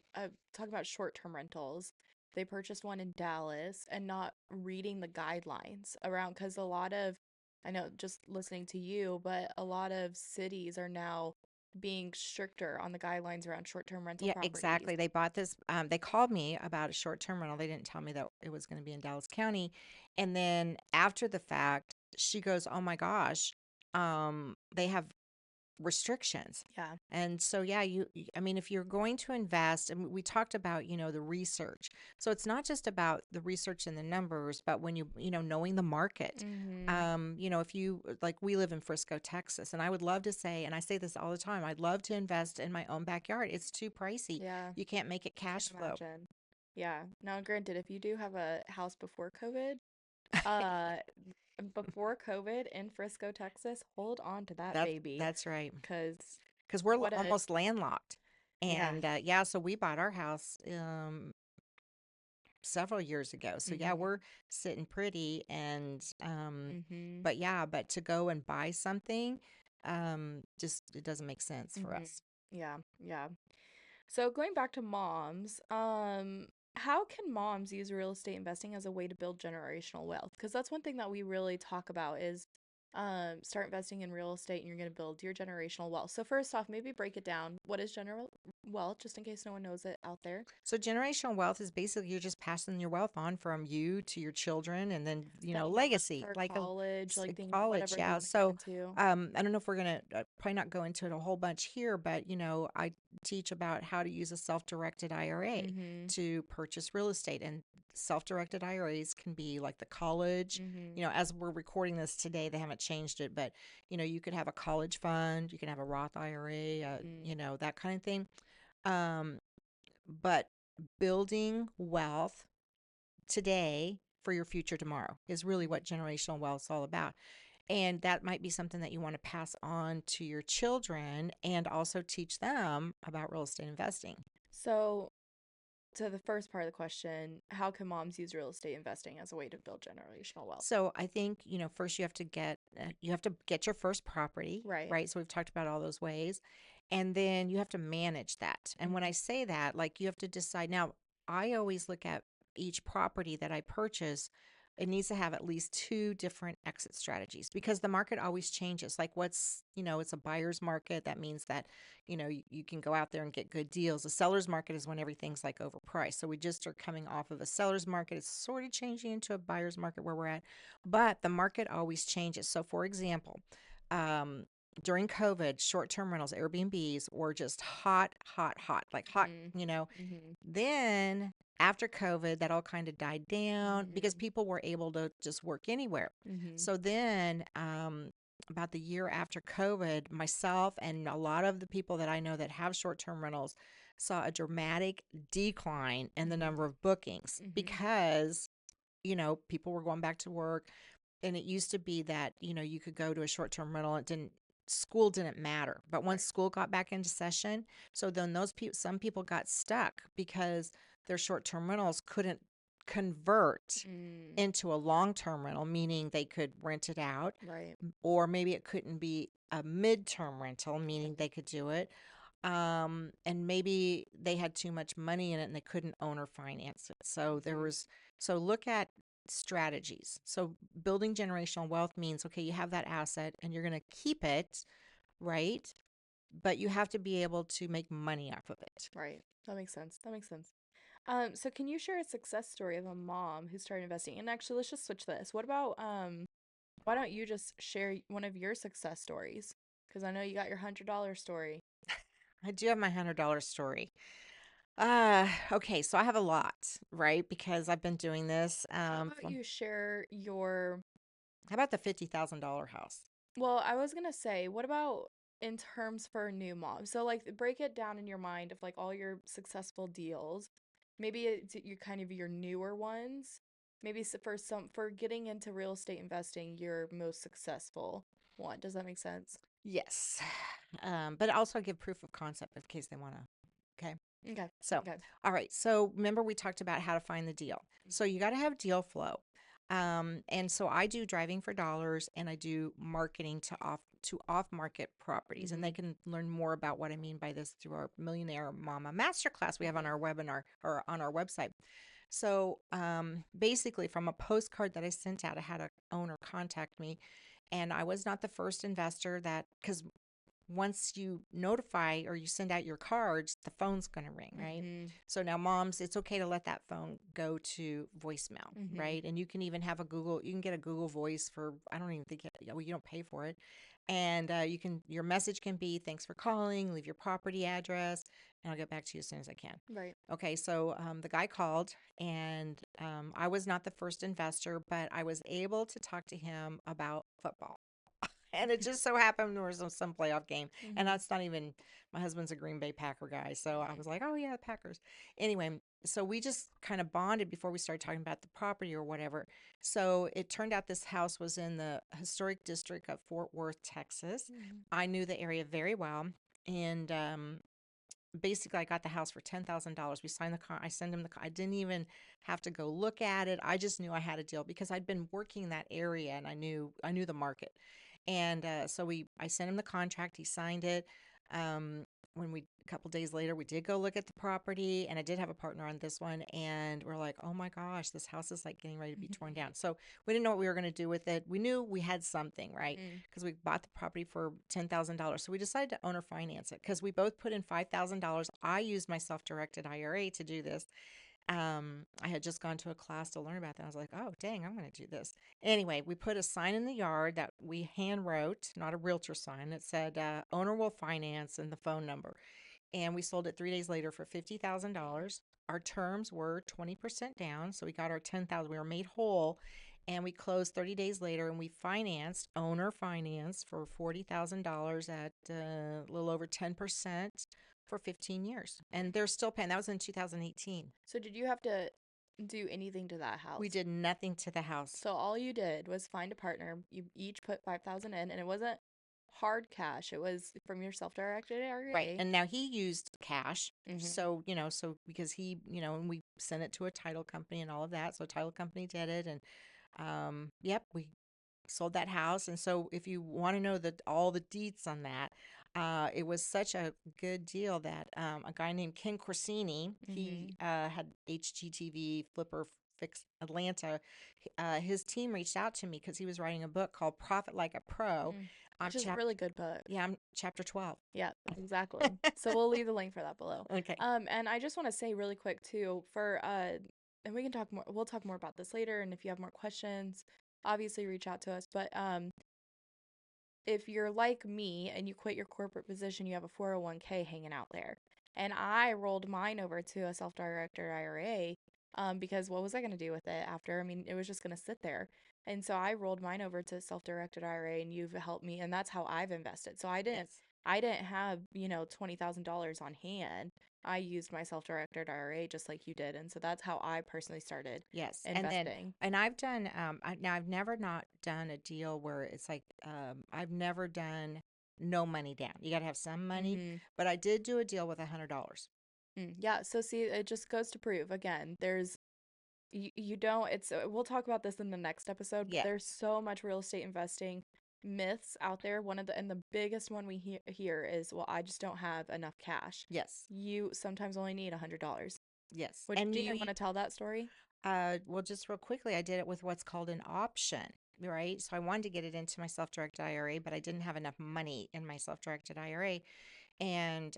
Speaker 1: talking about short-term rentals. They purchased one in Dallas and not reading the guidelines around, because a lot of, I know just listening to you, but a lot of cities are now being stricter on the guidelines around short-term rental
Speaker 2: Yeah,
Speaker 1: properties.
Speaker 2: exactly. They bought this. They called me about a short-term rental. They didn't tell me that it was going to be in Dallas County. And then after the fact, she goes, "Oh my gosh, they have restrictions."
Speaker 1: Yeah.
Speaker 2: And so, yeah, I mean, if you're going to invest, and we talked about, you know, the research. So it's not just about the research and the numbers, but when you know, knowing the market.
Speaker 1: Mm-hmm.
Speaker 2: You know, if you like, we live in Frisco, Texas, and I would love to say, and I say this all the time, I'd love to invest in my own backyard. It's too pricey.
Speaker 1: Yeah.
Speaker 2: You can't make it
Speaker 1: Can't
Speaker 2: cash flow.
Speaker 1: imagine. Yeah. Now, granted, if you do have a house before COVID, uh, before COVID in Frisco, Texas, hold on to that baby,
Speaker 2: That's right.
Speaker 1: because
Speaker 2: Because we're
Speaker 1: what a,
Speaker 2: almost landlocked.
Speaker 1: yeah.
Speaker 2: And yeah, so we bought our house several years ago. So yeah,
Speaker 1: Mm-hmm.
Speaker 2: we're sitting pretty and
Speaker 1: Mm-hmm.
Speaker 2: but yeah, but to go and buy something just it doesn't make sense for
Speaker 1: Mm-hmm.
Speaker 2: us.
Speaker 1: Yeah. Yeah. So going back to moms, how can moms use real estate investing as a way to build generational wealth? Because that's one thing that we really talk about is start investing in real estate and you're going to build your generational wealth. So first off, maybe break it down. What is general wealth, just in case no one knows it out there?
Speaker 2: So generational wealth is basically you're just passing your wealth on from you to your children and then, you know,
Speaker 1: Setting them up
Speaker 2: legacy,
Speaker 1: for
Speaker 2: like
Speaker 1: college, like
Speaker 2: a
Speaker 1: things,
Speaker 2: college.
Speaker 1: whatever they
Speaker 2: Yeah.
Speaker 1: want to get
Speaker 2: So
Speaker 1: into.
Speaker 2: I don't know if we're going to probably not go into it a whole bunch here, but, you know, I teach about how to use a self-directed IRA
Speaker 1: Mm-hmm.
Speaker 2: to purchase real estate. And self-directed IRAs can be like the college,
Speaker 1: Mm-hmm.
Speaker 2: you know, as we're recording this today, they haven't changed it, but, you know, you could have a college fund, you can have a Roth IRA,
Speaker 1: Mm-hmm.
Speaker 2: you know, that kind of thing. Um, but building wealth today for your future tomorrow is really what generational wealth is all about. And that might be something that you want to pass on to your children and also teach them about real estate investing.
Speaker 1: So, to the first part of the question, how can moms use real estate investing as a way to build generational wealth?
Speaker 2: So I think, first you have to get your first property,
Speaker 1: Right.
Speaker 2: right? So we've talked about all those ways. And then you have to manage that. And when I
Speaker 1: Hmm.
Speaker 2: say that, like you have to decide. Now, I always look at each property that I purchase, it needs to have at least two different exit strategies because the market always changes. Like it's a buyer's market. That means that, you can go out there and get good deals. A seller's market is when everything's like overpriced. So we just are coming off of a seller's market. It's sort of changing into a buyer's market where we're at, but the market always changes. So, for example, um, during COVID, short term rentals, Airbnbs were just hot, hot, hot, like hot,
Speaker 1: Hmm. Hmm.
Speaker 2: Then after COVID, that all kind of died down because
Speaker 1: Hmm.
Speaker 2: people were able to just work anywhere.
Speaker 1: Hmm.
Speaker 2: So then, about the year after COVID, myself and a lot of the people that I know that have short term rentals saw a dramatic decline in the
Speaker 1: Hmm.
Speaker 2: number of bookings
Speaker 1: Hmm.
Speaker 2: because, people were going back to work. And it used to be that, you could go to a short-term rental. School didn't matter. But once
Speaker 1: Right.
Speaker 2: school got back into session, so then those people, some people got stuck because their short-term rentals couldn't convert
Speaker 1: Mm.
Speaker 2: into a long-term rental, meaning they could rent it out,
Speaker 1: Right.
Speaker 2: or maybe it couldn't be a mid-term rental, meaning they could do it. And maybe they had too much money in it and they couldn't own or finance it.
Speaker 1: Hmm.
Speaker 2: So look at strategies. So building generational wealth means, okay, you have that asset and you're going to keep it, right? But you have to be able to make money off of it.
Speaker 1: Right. That makes sense. That makes sense. So can you share a success story of a mom who started investing? And actually, let's just switch this. What about why don't you just share one of your success stories? Because I know you got your $100 story.
Speaker 2: I do have my $100 story. Okay, so I have a lot, right? Because I've been doing this.
Speaker 1: How about you share your,
Speaker 2: How about the $50,000 house?
Speaker 1: well, I was gonna say, what about in terms for a new mom? So like break it down in your mind of like all your successful deals. Maybe it's your kind of your newer ones. Maybe for some for getting into real estate investing, your most successful one. Does that make sense?
Speaker 2: Yes. But also give proof of concept in case they want to. Okay.
Speaker 1: Okay.
Speaker 2: So,
Speaker 1: Okay.
Speaker 2: all right. So remember we talked about how to find the deal. So you got to have deal flow. And so I do driving for dollars and I do marketing to off market properties. And they
Speaker 1: Mhm.
Speaker 2: can learn more about what I mean by this through our Millionaire Mama Masterclass we have on
Speaker 1: Mhm.
Speaker 2: our webinar or on our website. So basically, from a postcard that I sent out, I had a owner contact me, and I was not the first investor that because once you notify or you send out your cards, the phone's going to ring, right?
Speaker 1: Mhm.
Speaker 2: So now, moms, it's okay to let that phone go to voicemail,
Speaker 1: Mhm.
Speaker 2: right? And you can even have you can get a Google Voice for, I don't even think, well, you don't pay for it. And your message can be, thanks for calling, leave your property address, and I'll get back to you as soon as I can.
Speaker 1: Right.
Speaker 2: Okay, so the guy called, and I was not the first investor, but I was able to talk to him about football. And it just so happened there was some playoff game. And
Speaker 1: Mhm.
Speaker 2: that's not even, my husband's a Green Bay Packer guy. So I
Speaker 1: Mhm.
Speaker 2: was like, oh, yeah, Packers. Anyway, so we just kind of bonded before we started talking about the property or whatever. So it turned out this house was in the historic district of Fort Worth, Texas.
Speaker 1: Mhm.
Speaker 2: I knew the area very well. And basically, I got the house for $10,000. We signed the car. I sent him the car. I didn't even have to go look at it. I just knew I had a deal because I'd been working that area and I knew the market. And I sent him the contract. He signed it. Um, a couple days later, we did go look at the property, and I did have a partner on this one. And we're like, oh my gosh, this house is like getting ready to be torn down. So we didn't know what we were going to do with it. We knew we had something, right?
Speaker 1: Mhm.
Speaker 2: Because we bought the property for $10,000. So we decided to owner finance it because we both put in $5,000. I used my self directed IRA to do this. I had just gone to a class to learn about that. I was like, oh, dang, I'm going to do this. Anyway, we put a sign in the yard that we hand wrote, not a realtor sign. It said, owner will finance and the phone number. And we sold it 3 days later for $50,000. Our terms were 20% down. So we got our 10,000. We were made whole and we closed 30 days later and we financed owner finance for $40,000 at a little over 10% for 15 years. And they're still paying. That was in 2018.
Speaker 1: So did you have to do anything to that
Speaker 2: We
Speaker 1: house.
Speaker 2: did nothing to the house.
Speaker 1: So all you did was find a partner. You each put 5,000 in, and it wasn't hard cash. It was from your self-directed
Speaker 2: Right.
Speaker 1: IRA.
Speaker 2: And now he used cash.
Speaker 1: Mm-hmm.
Speaker 2: So, so because he, and we sent it to a title company and all of that. So, a title company did it. And, yep, we sold that house. And so, if you want to know all the deets on that, it was such a good deal that a guy named Ken Corsini, he
Speaker 1: Mm-hmm.
Speaker 2: had HGTV, Flipper, Fix Atlanta. His team reached out to me because he was writing a book called Profit Like a Pro.
Speaker 1: Mm.
Speaker 2: I'm
Speaker 1: Which is a really good book.
Speaker 2: yeah, I'm chapter 12.
Speaker 1: Yeah, exactly. So we'll leave the link for that below.
Speaker 2: Okay.
Speaker 1: And I just want to say really quick too, and we can talk more. We'll talk more about this later. And if you have more questions, obviously reach out to us. But if you're like me and you quit your corporate position, you have a 401k hanging out there. And I rolled mine over to a self-directed IRA because what was I going to do with it after? I mean, it was just going to sit there. And so I rolled mine over to self-directed IRA and you've helped me and that's how I've invested. So
Speaker 2: Yes.
Speaker 1: I didn't have, $20,000 on hand. I used my self-directed IRA just like you did. And so that's how I personally started
Speaker 2: Yes.
Speaker 1: investing.
Speaker 2: And I've done, now I've never not done a deal where it's like, I've never done no money down. You got to have some money,
Speaker 1: Mm-hmm.
Speaker 2: but I did do a deal with $100.
Speaker 1: Yeah, so see, it just goes to prove again, you don't, we'll talk about this in the next episode, but
Speaker 2: Yeah.
Speaker 1: there's so much real estate investing myths out there. And the biggest one we hear is, well, I just don't have enough cash.
Speaker 2: Yes.
Speaker 1: You sometimes only need $100.
Speaker 2: Yes.
Speaker 1: Which,
Speaker 2: And
Speaker 1: do you want to tell that story?
Speaker 2: well, just real quickly, I did it with what's called an option, right? So I wanted to get it into my self-directed IRA, but I didn't have enough money in my self-directed IRA. And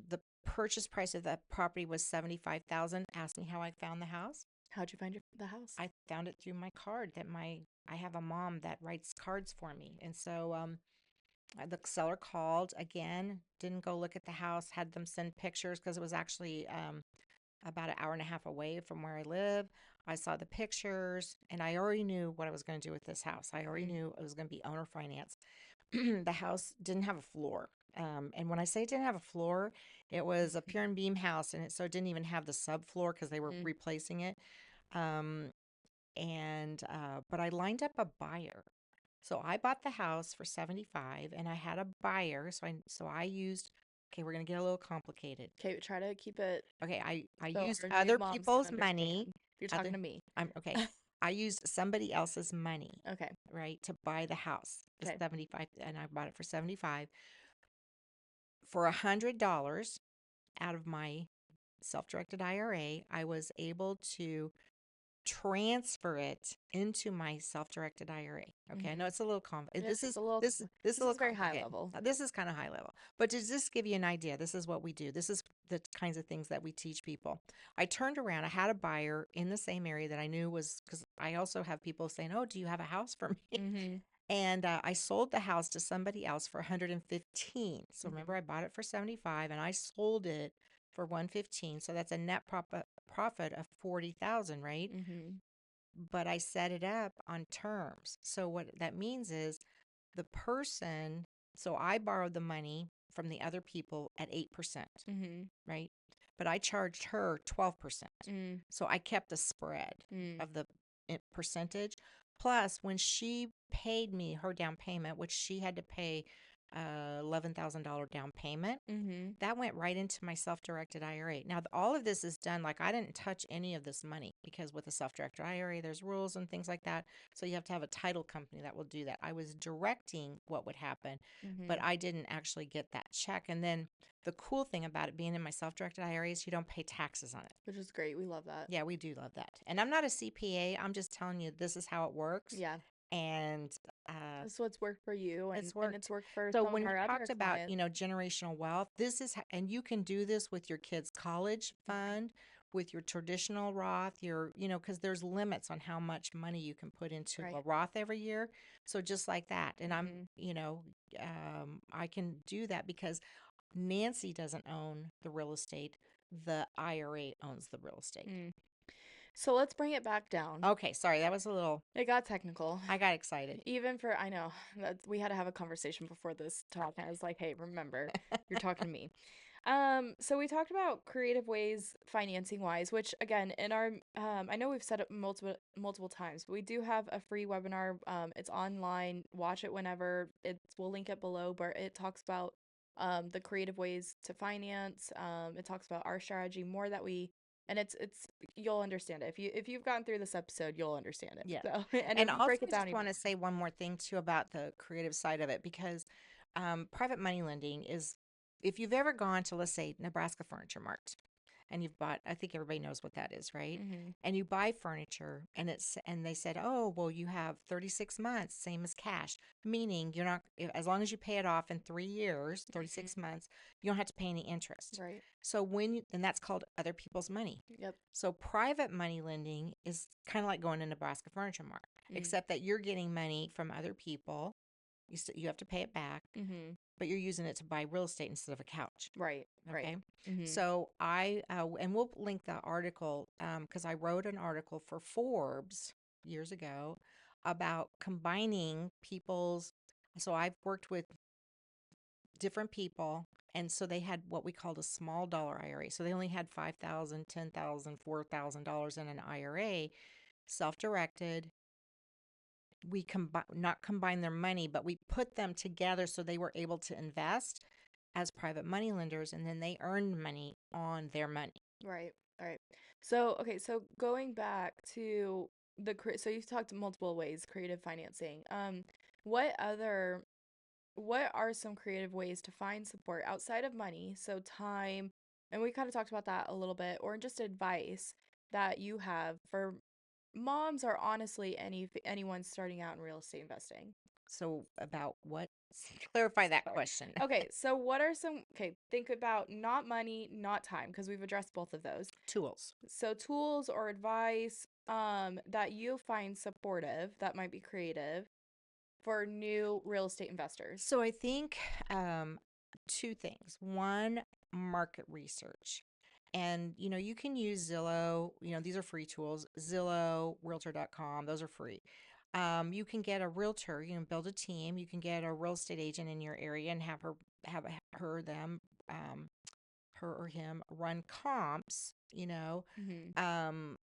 Speaker 2: the purchase price of that property was 75,000. Ask me how I found the house.
Speaker 1: How'd you find the house?
Speaker 2: I found it through my card that I have a mom that writes cards for me. And so the seller called again, didn't go look at the house, had them send pictures because it was actually about an hour and a half away from where I live. I saw the pictures and I already knew what I was going to do with this house. I already
Speaker 1: Mm-hmm.
Speaker 2: knew it was going to be owner finance. The house didn't have a floor. And when I say it didn't have a floor, it was a pier and beam house, and so it didn't even have the subfloor because they were replacing it. Um, but I lined up a buyer. So I bought the house for 75 and I had a buyer. So I used, okay, we're going to get a little complicated.
Speaker 1: Okay, try to keep it
Speaker 2: Okay, I
Speaker 1: so
Speaker 2: used
Speaker 1: our new
Speaker 2: other
Speaker 1: moms can
Speaker 2: people's money.
Speaker 1: understand. You're talking
Speaker 2: Other
Speaker 1: to me.
Speaker 2: I'm okay. I used somebody else's money,
Speaker 1: Okay.
Speaker 2: right, to buy the house. The
Speaker 1: Okay.
Speaker 2: 75 and I bought it for 75 for $100 out of my self-directed IRA. I was able to transfer it into my self-directed IRA. Okay, I know
Speaker 1: Mm-hmm.
Speaker 2: it's a little
Speaker 1: Yeah, it's a little,
Speaker 2: this is a
Speaker 1: this
Speaker 2: little
Speaker 1: is very high
Speaker 2: complicated.
Speaker 1: level.
Speaker 2: This is kind of high level, but to just give you an idea, this is what we do. This is the kinds of things that we teach people. I turned around. I had a buyer in the same area that I knew was because I also have people saying, "Oh, do you have a house for me?"
Speaker 1: Mm-hmm.
Speaker 2: And I sold the house to somebody else for 115. So
Speaker 1: Mm-hmm.
Speaker 2: remember, I bought it for 75, and I sold it for 115. So that's a net profit of 40,000, right?
Speaker 1: Mm-hmm.
Speaker 2: But I set it up on terms. So what that means is the person, so I borrowed the money from the other people at 8%,
Speaker 1: Mm-hmm.
Speaker 2: right? But I charged her 12%.
Speaker 1: Mm,
Speaker 2: So I kept the spread
Speaker 1: mm,
Speaker 2: of the percentage. Plus, when she paid me her down payment, which she had to pay $11,000 down payment,
Speaker 1: mhm,
Speaker 2: that went right into my self-directed IRA. Now, all of this is done like I didn't touch any of this money because with a self-directed IRA, there's rules and things like that. So you have to have a title company that will do that. I was directing what would happen, but
Speaker 1: mhm.
Speaker 2: I didn't actually get that check. And then the cool thing about it being in my self-directed IRA is you don't pay taxes on it.
Speaker 1: Which is great. We love that.
Speaker 2: Yeah, we do love that. And I'm not a CPA. I'm just telling you this is how it works.
Speaker 1: Yeah.
Speaker 2: And uh,
Speaker 1: This is what's worked for you
Speaker 2: it's
Speaker 1: and it's
Speaker 2: worked.
Speaker 1: worked for
Speaker 2: So
Speaker 1: some of
Speaker 2: when you
Speaker 1: our other
Speaker 2: talked about,
Speaker 1: clients.
Speaker 2: generational wealth, this is, and you can do this with your kids' college
Speaker 1: Mhm,
Speaker 2: fund, with your traditional Roth, because there's limits on how much money you can put into
Speaker 1: right.
Speaker 2: a Roth every year. So just like that. And
Speaker 1: Mhm,
Speaker 2: I can do that because Nancy doesn't own the real estate. The IRA owns the real estate.
Speaker 1: mm. So let's bring it back down.
Speaker 2: Okay, sorry, that was a little,
Speaker 1: It got technical.
Speaker 2: I got excited.
Speaker 1: Even for, I know that we had to have a conversation before this talk. And I was like, hey, remember, you're talking to me. So we talked about creative ways financing wise, which again, in our I know we've said it multiple times, but we do have a free webinar. It's online. Watch it whenever. We'll link it below, but it talks about the creative ways to finance. It talks about our strategy more that we and it's you'll understand it. If you've gotten through this episode, you'll understand it.
Speaker 2: Yeah.
Speaker 1: So, and
Speaker 2: And
Speaker 1: if we
Speaker 2: also,
Speaker 1: break it
Speaker 2: I
Speaker 1: down
Speaker 2: just
Speaker 1: even
Speaker 2: want to say one more thing too about the creative side of it because private money lending is, if you've ever gone to, let's say, Nebraska Furniture Mart and you've bought, I think everybody knows what that is, right?
Speaker 1: more. Mhm.
Speaker 2: And you buy furniture and they said, oh, well, you have 36 months, same as cash, meaning you're not, as long as you pay it off in 3 years,
Speaker 1: Mhm.
Speaker 2: 36 months, you don't have to pay any interest.
Speaker 1: Right.
Speaker 2: So and that's called other people's money.
Speaker 1: Yep.
Speaker 2: So private money lending is kind of like going to Nebraska Furniture Mart,
Speaker 1: Mm.
Speaker 2: except that you're getting money from other people. You have to pay it back,
Speaker 1: Mhm.
Speaker 2: but you're using it to buy real estate instead of a couch.
Speaker 1: Right. Right.
Speaker 2: Okay.
Speaker 1: Mhm.
Speaker 2: So and we'll link the article because I wrote an article for Forbes years ago about combining people's. So I've worked with different people. And so they had what we called a small dollar IRA. So they only had 5,000, 10,000, $4,000 in an IRA, self-directed. We not combine their money, but we put them together so they were able to invest as private money lenders, and then they earned money on their money.
Speaker 1: Right. All right. So, okay, so going back to so you've talked multiple ways creative financing. What other what are some creative ways to find support outside of money? So time, and we kind of talked about that a little bit, or just advice that you have for moms or honestly anyone starting out in real estate investing.
Speaker 2: So about what? Clarify that
Speaker 1: Sorry.
Speaker 2: question.
Speaker 1: Okay, so what are think about not money, not time, because we've addressed both of those.
Speaker 2: Tools.
Speaker 1: So tools or advice that you find supportive that might be creative for new real estate investors.
Speaker 2: So I think two things. One, market research. And you can use Zillow, these are free tools. Zillow, realtor.com, those are free. You can get a realtor, you can build a team, you can get a real estate agent in your area and have her them her or him run comps,
Speaker 1: Mhm.
Speaker 2: um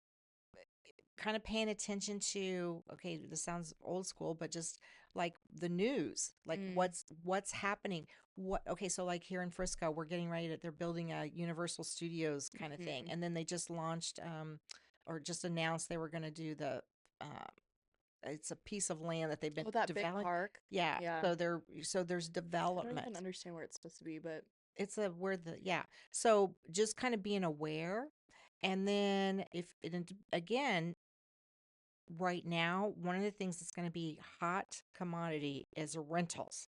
Speaker 2: kind of paying attention to, okay, this sounds old school, but just like the news, like
Speaker 1: Mm.
Speaker 2: what's happening. Okay, so like here in Frisco, we're getting ready they're building a Universal Studios kind of thing.
Speaker 1: Mhm.
Speaker 2: And then they just launched or just announced they were going to do uh it's a piece of land that they've been
Speaker 1: Oh, that big
Speaker 2: developing.
Speaker 1: park.
Speaker 2: Yeah,
Speaker 1: Yeah.
Speaker 2: so there's
Speaker 1: I don't even
Speaker 2: development.
Speaker 1: understand where it's supposed to be, but
Speaker 2: It's a where the yeah. So just kind of being aware. And then if it again, right now, one of the things that's going to be hot commodity is rentals.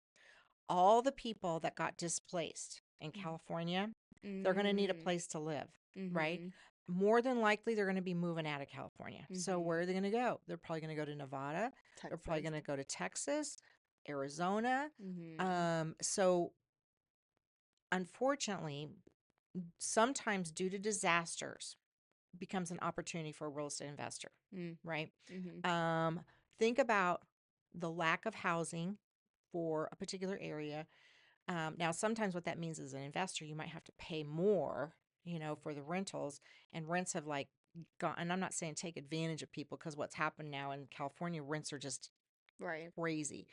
Speaker 2: All the people that got displaced in California, they're going to need a
Speaker 1: mm.
Speaker 2: place to live, right?
Speaker 1: Mhm.
Speaker 2: More than likely, they're going to be moving out of California. So where
Speaker 1: Mhm.
Speaker 2: are they going to go? They're probably going to go to Nevada. They're probably
Speaker 1: Texas.
Speaker 2: going to go to Texas, Arizona.
Speaker 1: Mhm.
Speaker 2: So unfortunately, sometimes due to disasters, becomes an opportunity for a real estate investor,
Speaker 1: Mm.
Speaker 2: right?
Speaker 1: Mhm.
Speaker 2: Um, think about the lack of housing for a particular area. Now, sometimes what that means as an investor, you might have to pay more, for the rentals, and rents have like gone. And I'm not saying take advantage of people because what's happened now in California, rents are just
Speaker 1: Right.
Speaker 2: crazy.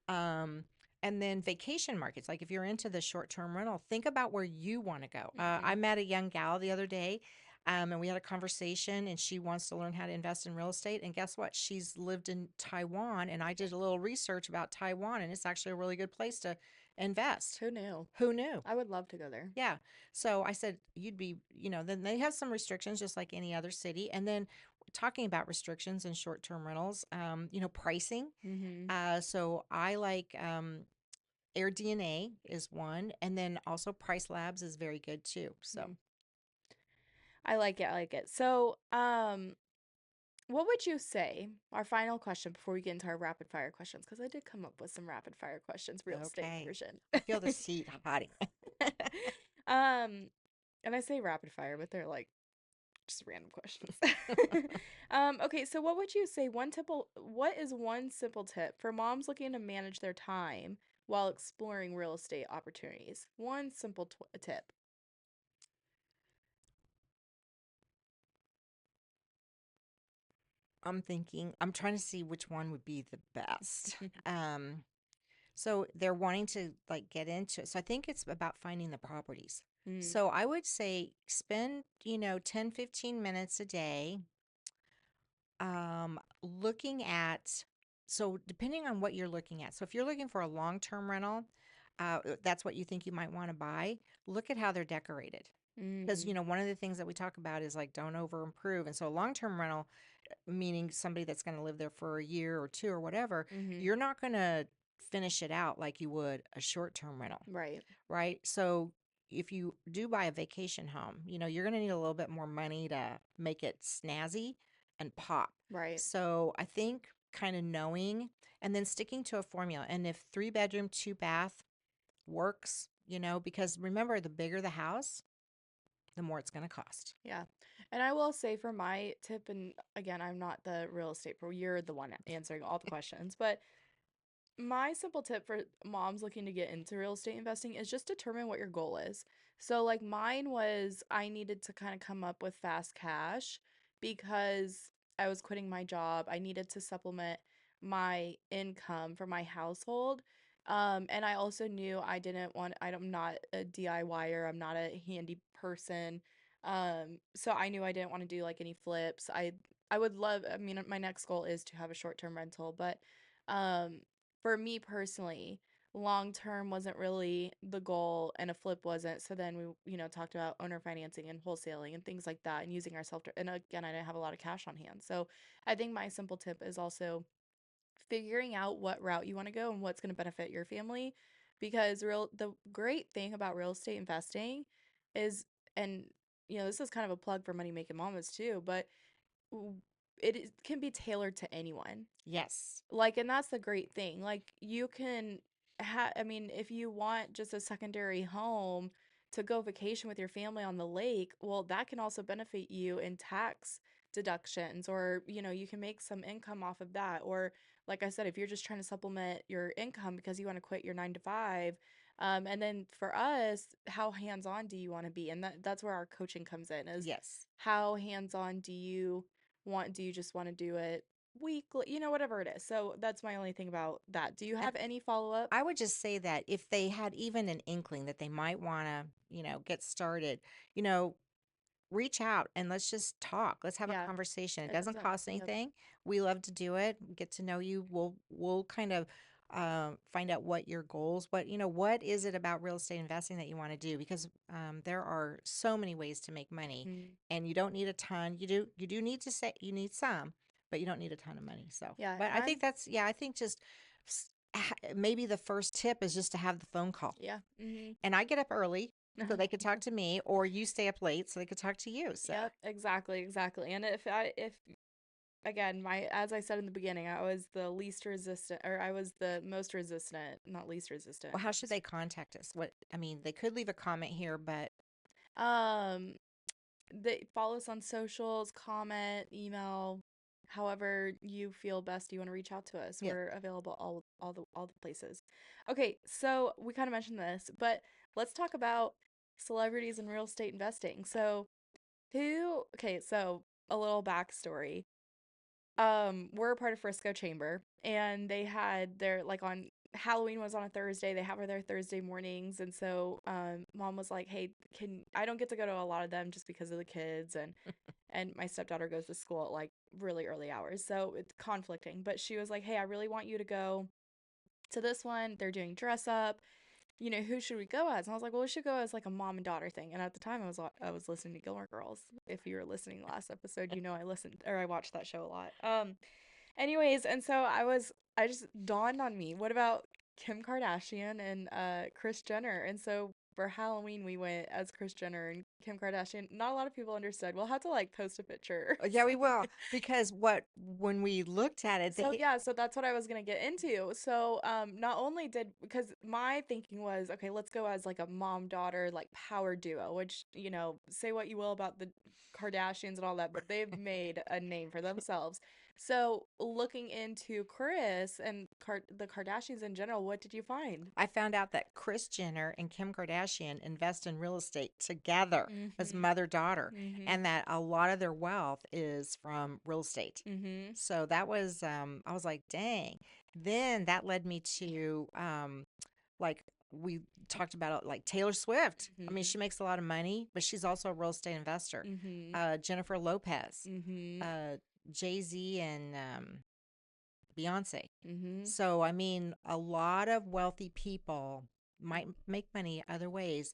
Speaker 2: Um, and then vacation markets, like if you're into the short term rental, think about where you want to go. I
Speaker 1: Mhm.
Speaker 2: met a young gal the other day, and we had a conversation, and she wants to learn how to invest in real estate. And guess what? She's lived in Taiwan, and I did a little research about Taiwan, and it's actually a really good place to invest.
Speaker 1: Who knew?
Speaker 2: Who knew?
Speaker 1: I would love to go there.
Speaker 2: Yeah. So I said, then they have some restrictions just like any other city. And then talking about restrictions and short term rentals, pricing.
Speaker 1: Mhm.
Speaker 2: So I like Air DNA is one, and then also Price Labs is very good too. So
Speaker 1: Mm. I like it. I like it. So, what would you say? Our final question before we get into our rapid fire questions, because I did come up with some rapid fire questions, real estate
Speaker 2: okay,
Speaker 1: version.
Speaker 2: I feel the seat hotting.
Speaker 1: um, and I say rapid fire, but they're like just random questions. Okay, so what would you say what is one simple tip for moms looking to manage their time while exploring real estate opportunities? One simple tip.
Speaker 2: I'm thinking, I'm trying to see which one would be the best. Um, so they're wanting to like get into it. So I think it's about finding the properties.
Speaker 1: Mm,
Speaker 2: So I would say spend, 10, 15 minutes a day looking at, so depending on what you're looking at. So if you're looking for a long-term rental, that's what you think you might want to buy, look at how they're decorated. Because,
Speaker 1: mm,
Speaker 2: one of the things that we talk about is like don't over improve. And so a long-term rental, meaning somebody that's going to live there for a year or two or whatever,
Speaker 1: mm-hmm.
Speaker 2: you're not going to finish it out like you would a short-term rental,
Speaker 1: Right,
Speaker 2: right? So if you do buy a vacation home, you're going to need a little bit more money to make it snazzy and pop.
Speaker 1: right.
Speaker 2: So I think kind of knowing and then sticking to a formula. And if 3 bedroom, 2 bath works, because remember, the bigger the house, the more it's going to cost.
Speaker 1: Yeah. And I will say for my tip, and again, I'm not the real estate pro, you're the one answering all the questions, but my simple tip for moms looking to get into real estate investing is just determine what your goal is. So, like, mine was I needed to kind of come up with fast cash because I was quitting my job. I needed to supplement my income for my household. And I also knew I didn't want, I'm not a DIYer, I'm not a handy person. So I knew I didn't want to do like any flips. I would love, I mean, my next goal is to have a short-term rental, but um for me personally, long term wasn't really the goal and a flip wasn't. So then we, talked about owner financing and wholesaling and things like that and using our self. And again, I didn't have a lot of cash on hand. So I think my simple tip is also figuring out what route you want to go and what's going to benefit your family. Because the great thing about real estate investing is, and this is kind of a plug for Money Making Mamas too, but w- can be tailored to anyone.
Speaker 2: Yes.
Speaker 1: Like, and that's the great thing. Like, you can I mean, if you want just a secondary home to go vacation with your family on the lake, well, that can also benefit you in tax deductions, or, you can make some income off of that. Or, like I said, if you're just trying to supplement your income because you want to quit your 9 to 5, and then for us, how hands-on do you want to be? And that's where our coaching comes in, is
Speaker 2: Yes.
Speaker 1: how hands-on do you just want to do it weekly, whatever it is. So that's my only thing about that. Do you
Speaker 2: And
Speaker 1: have any follow-up?
Speaker 2: I would just say that if they had even an inkling that they might want to, get started, you know, reach out and let's just talk. Let's have a
Speaker 1: Yeah,
Speaker 2: conversation. It
Speaker 1: it
Speaker 2: doesn't
Speaker 1: doesn't.
Speaker 2: cost
Speaker 1: Yep.
Speaker 2: anything. We love to do it. Get to know you. We'll kind of find out what your goals, what is it about real estate investing that you want to do? Because there are so many ways to make money,
Speaker 1: Mm.
Speaker 2: and you don't need a ton. You do need to say you need some, but you don't need a ton of money. So,
Speaker 1: Yeah,
Speaker 2: but
Speaker 1: and
Speaker 2: I think that's yeah. I think just maybe the first tip is just to have the phone call,
Speaker 1: yeah.
Speaker 2: and I get up early so they could talk to me, or you stay up late so they could talk to you. So.
Speaker 1: Yep, exactly, exactly. And if again, my as I said in the beginning, I was the least resistant, or I was the most resistant, not least resistant.
Speaker 2: Well, how should they contact us? I mean, they could leave a comment here, but
Speaker 1: Um, they follow us on socials, comment, email, however you feel best you want to reach out to us.
Speaker 2: yeah,
Speaker 1: We're available all the places. Okay, so we kind of mentioned this, but let's talk about celebrities in real estate investing. So okay, so a little backstory. We're a part of Frisco Chamber, and they had their, like, on Halloween was on a Thursday. They have their Thursday mornings, and so mom was like, "Hey, can I don't get to go to a lot of them just because of the kids, and my stepdaughter goes to school at like really early hours, so it's conflicting." But she was like, "Hey, I really want you to go to this one. They're doing dress up. Who should we go as?" And I was like, "Well, we should go as like a mom and daughter thing." And at the time, I was listening to Gilmore Girls. If you were listening last episode, I listened, or I watched that show a lot. Anyways, and so I just dawned on me, what about Kim Kardashian and Kris Jenner? And so for Halloween we went as Kris Jenner and Kim Kardashian. Not a lot of people understood. We'll have to like post a picture or
Speaker 2: yeah, we will
Speaker 1: something.
Speaker 2: because when we looked at it,
Speaker 1: So yeah, so that's what I was gonna get into. So not only did, because my thinking was, okay, let's go as like a mom daughter like power duo, which, say what you will about the Kardashians and all that, but they've made a name for themselves. So looking into Chris and the Kardashians in general, what did you find?
Speaker 2: I found out that Kris Jenner and Kim Kardashian Kardashian invest in real estate together as
Speaker 1: Mhm.
Speaker 2: mother daughter,
Speaker 1: Mhm.
Speaker 2: and that a lot of their wealth is from real estate.
Speaker 1: Mhm.
Speaker 2: So that was, I was like, dang. Then that led me to, like we talked about it, like Taylor Swift. I mean,
Speaker 1: Mhm.
Speaker 2: she makes a lot of money, but she's also a real estate investor.
Speaker 1: Mhm.
Speaker 2: Jennifer Lopez,
Speaker 1: Mhm.
Speaker 2: uh, Jay-Z, and Beyonce.
Speaker 1: Mhm.
Speaker 2: So, I mean, a lot of wealthy people might make money other ways,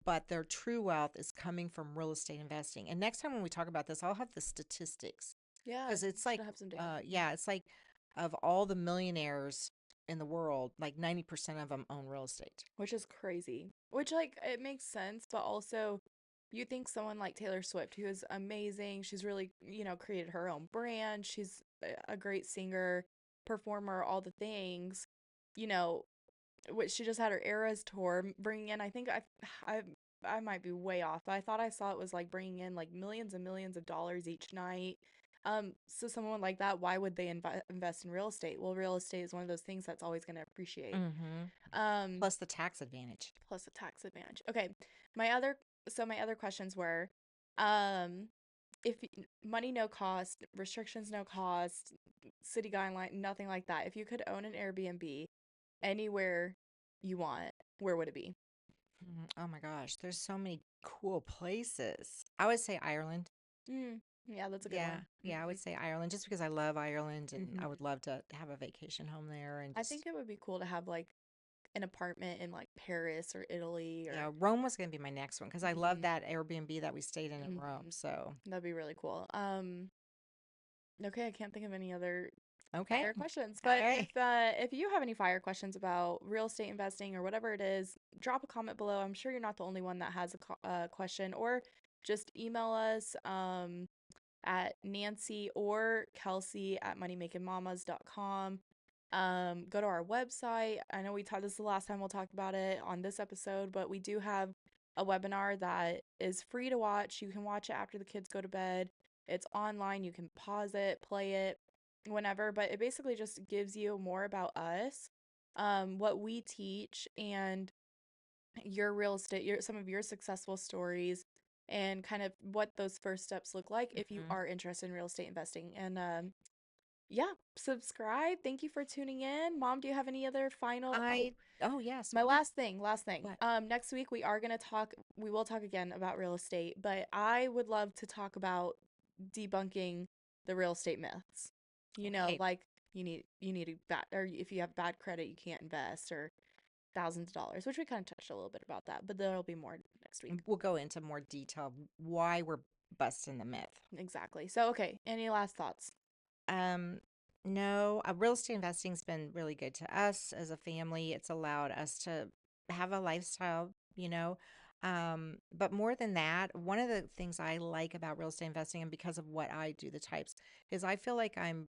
Speaker 2: but their true wealth is coming from real estate investing. And next time when we talk about this, I'll have the statistics
Speaker 1: Yeah,
Speaker 2: because it's
Speaker 1: should
Speaker 2: like,
Speaker 1: have some data.
Speaker 2: yeah, it's like of all the millionaires in the world, like 90% of them own real estate.
Speaker 1: Which is crazy. Which like it makes sense, but also you think someone like Taylor Swift, who is amazing, she's really, created her own brand, she's a great singer, performer, all the things, you know, which she just had her Eras tour bringing in, I think I I might be way off, but I thought I saw it was like bringing in like millions and millions of dollars each night. So someone like that, why would they invest in real estate? Well, real estate is one of those things that's always going to appreciate.
Speaker 2: Mm-hmm.
Speaker 1: Um,
Speaker 2: Plus the tax advantage.
Speaker 1: plus a tax advantage. Okay. My other my other questions were um if money no cost, restrictions no cost, city guideline, nothing like that. If you could own an Airbnb anywhere you want, where would it be?
Speaker 2: Oh my gosh, there's so many cool places. I would say Ireland.
Speaker 1: Mm, yeah, that's a good
Speaker 2: Yeah,
Speaker 1: one.
Speaker 2: yeah, I would say Ireland just because I love Ireland and I would
Speaker 1: Hmm.
Speaker 2: love to have a vacation home there and
Speaker 1: I think
Speaker 2: just,
Speaker 1: it would be cool to have like an apartment in like Paris or Italy or
Speaker 2: yeah, Rome was going to be my next one because I love
Speaker 1: hmm
Speaker 2: that Airbnb that we stayed in Rome.
Speaker 1: hmm
Speaker 2: So,
Speaker 1: that'd be really cool. Okay, I can't think of any other
Speaker 2: okay.
Speaker 1: fire questions.
Speaker 2: All
Speaker 1: But
Speaker 2: right.
Speaker 1: if you have any fire questions about real estate investing or whatever it is, drop a comment below. I'm sure you're not the only one that has a question, or just email us at Nancy or Kelsey at moneymakinmamas.com. Go to our website. I know we talked this the last time we'll talk about it on this episode, but we do have a webinar that is free to watch. You can watch it after the kids go to bed. It's online. You can pause it, play it whenever, but it basically just gives you more about us, what we teach, and your real estate, some of your successful stories, and kind of what those first steps look like if you
Speaker 2: Mhm.
Speaker 1: are interested in real estate investing. And yeah, subscribe. Thank you for tuning in. Mom, do you have any other final? Oh,
Speaker 2: I, oh, yes.
Speaker 1: my
Speaker 2: What?
Speaker 1: last thing.
Speaker 2: What?
Speaker 1: Next week we will talk again about real estate, but I would love to talk about debunking the real estate myths.
Speaker 2: Okay.
Speaker 1: Like you need a bad, or if you have bad credit, you can't invest, or thousands of dollars, which we kind of touched a little bit about that, but there'll be more next week.
Speaker 2: We'll go into more detail why we're busting the myth.
Speaker 1: Exactly. So, okay, any last thoughts?
Speaker 2: Um, no, real estate investing's been really good to us as a family. It's allowed us to have a lifestyle, you know. But more than that, one of the things I like about real estate investing and because of what I do, the types, is I feel like I'm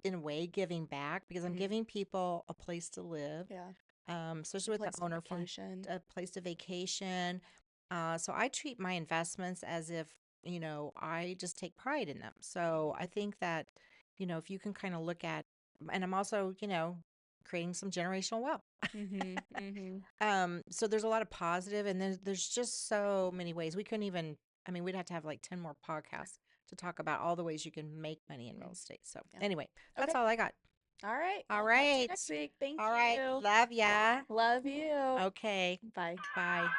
Speaker 2: in a way giving back because I'm
Speaker 1: Hmm.
Speaker 2: giving people a place to live,
Speaker 1: Yeah,
Speaker 2: especially with the
Speaker 1: place to
Speaker 2: owner fund,
Speaker 1: vacation.
Speaker 2: a place to vacation. So I treat my investments as if, I just take pride in them. So I think that, if you can kind of look at, and I'm also, creating some generational wealth.
Speaker 1: Mhm. Mhm.
Speaker 2: So there's a lot of positive, and then there's just so many ways we couldn't even. I mean, we'd have to have like 10 more podcasts to talk about all the ways you can make money in real
Speaker 1: Mm.
Speaker 2: estate. So
Speaker 1: Yeah.
Speaker 2: anyway, that's
Speaker 1: Okay.
Speaker 2: all I got.
Speaker 1: All right.
Speaker 2: All
Speaker 1: I'll talk to you
Speaker 2: right.
Speaker 1: next week. Thank
Speaker 2: All right.
Speaker 1: you.
Speaker 2: Love ya.
Speaker 1: Love you.
Speaker 2: Okay.
Speaker 1: Bye.
Speaker 2: Bye.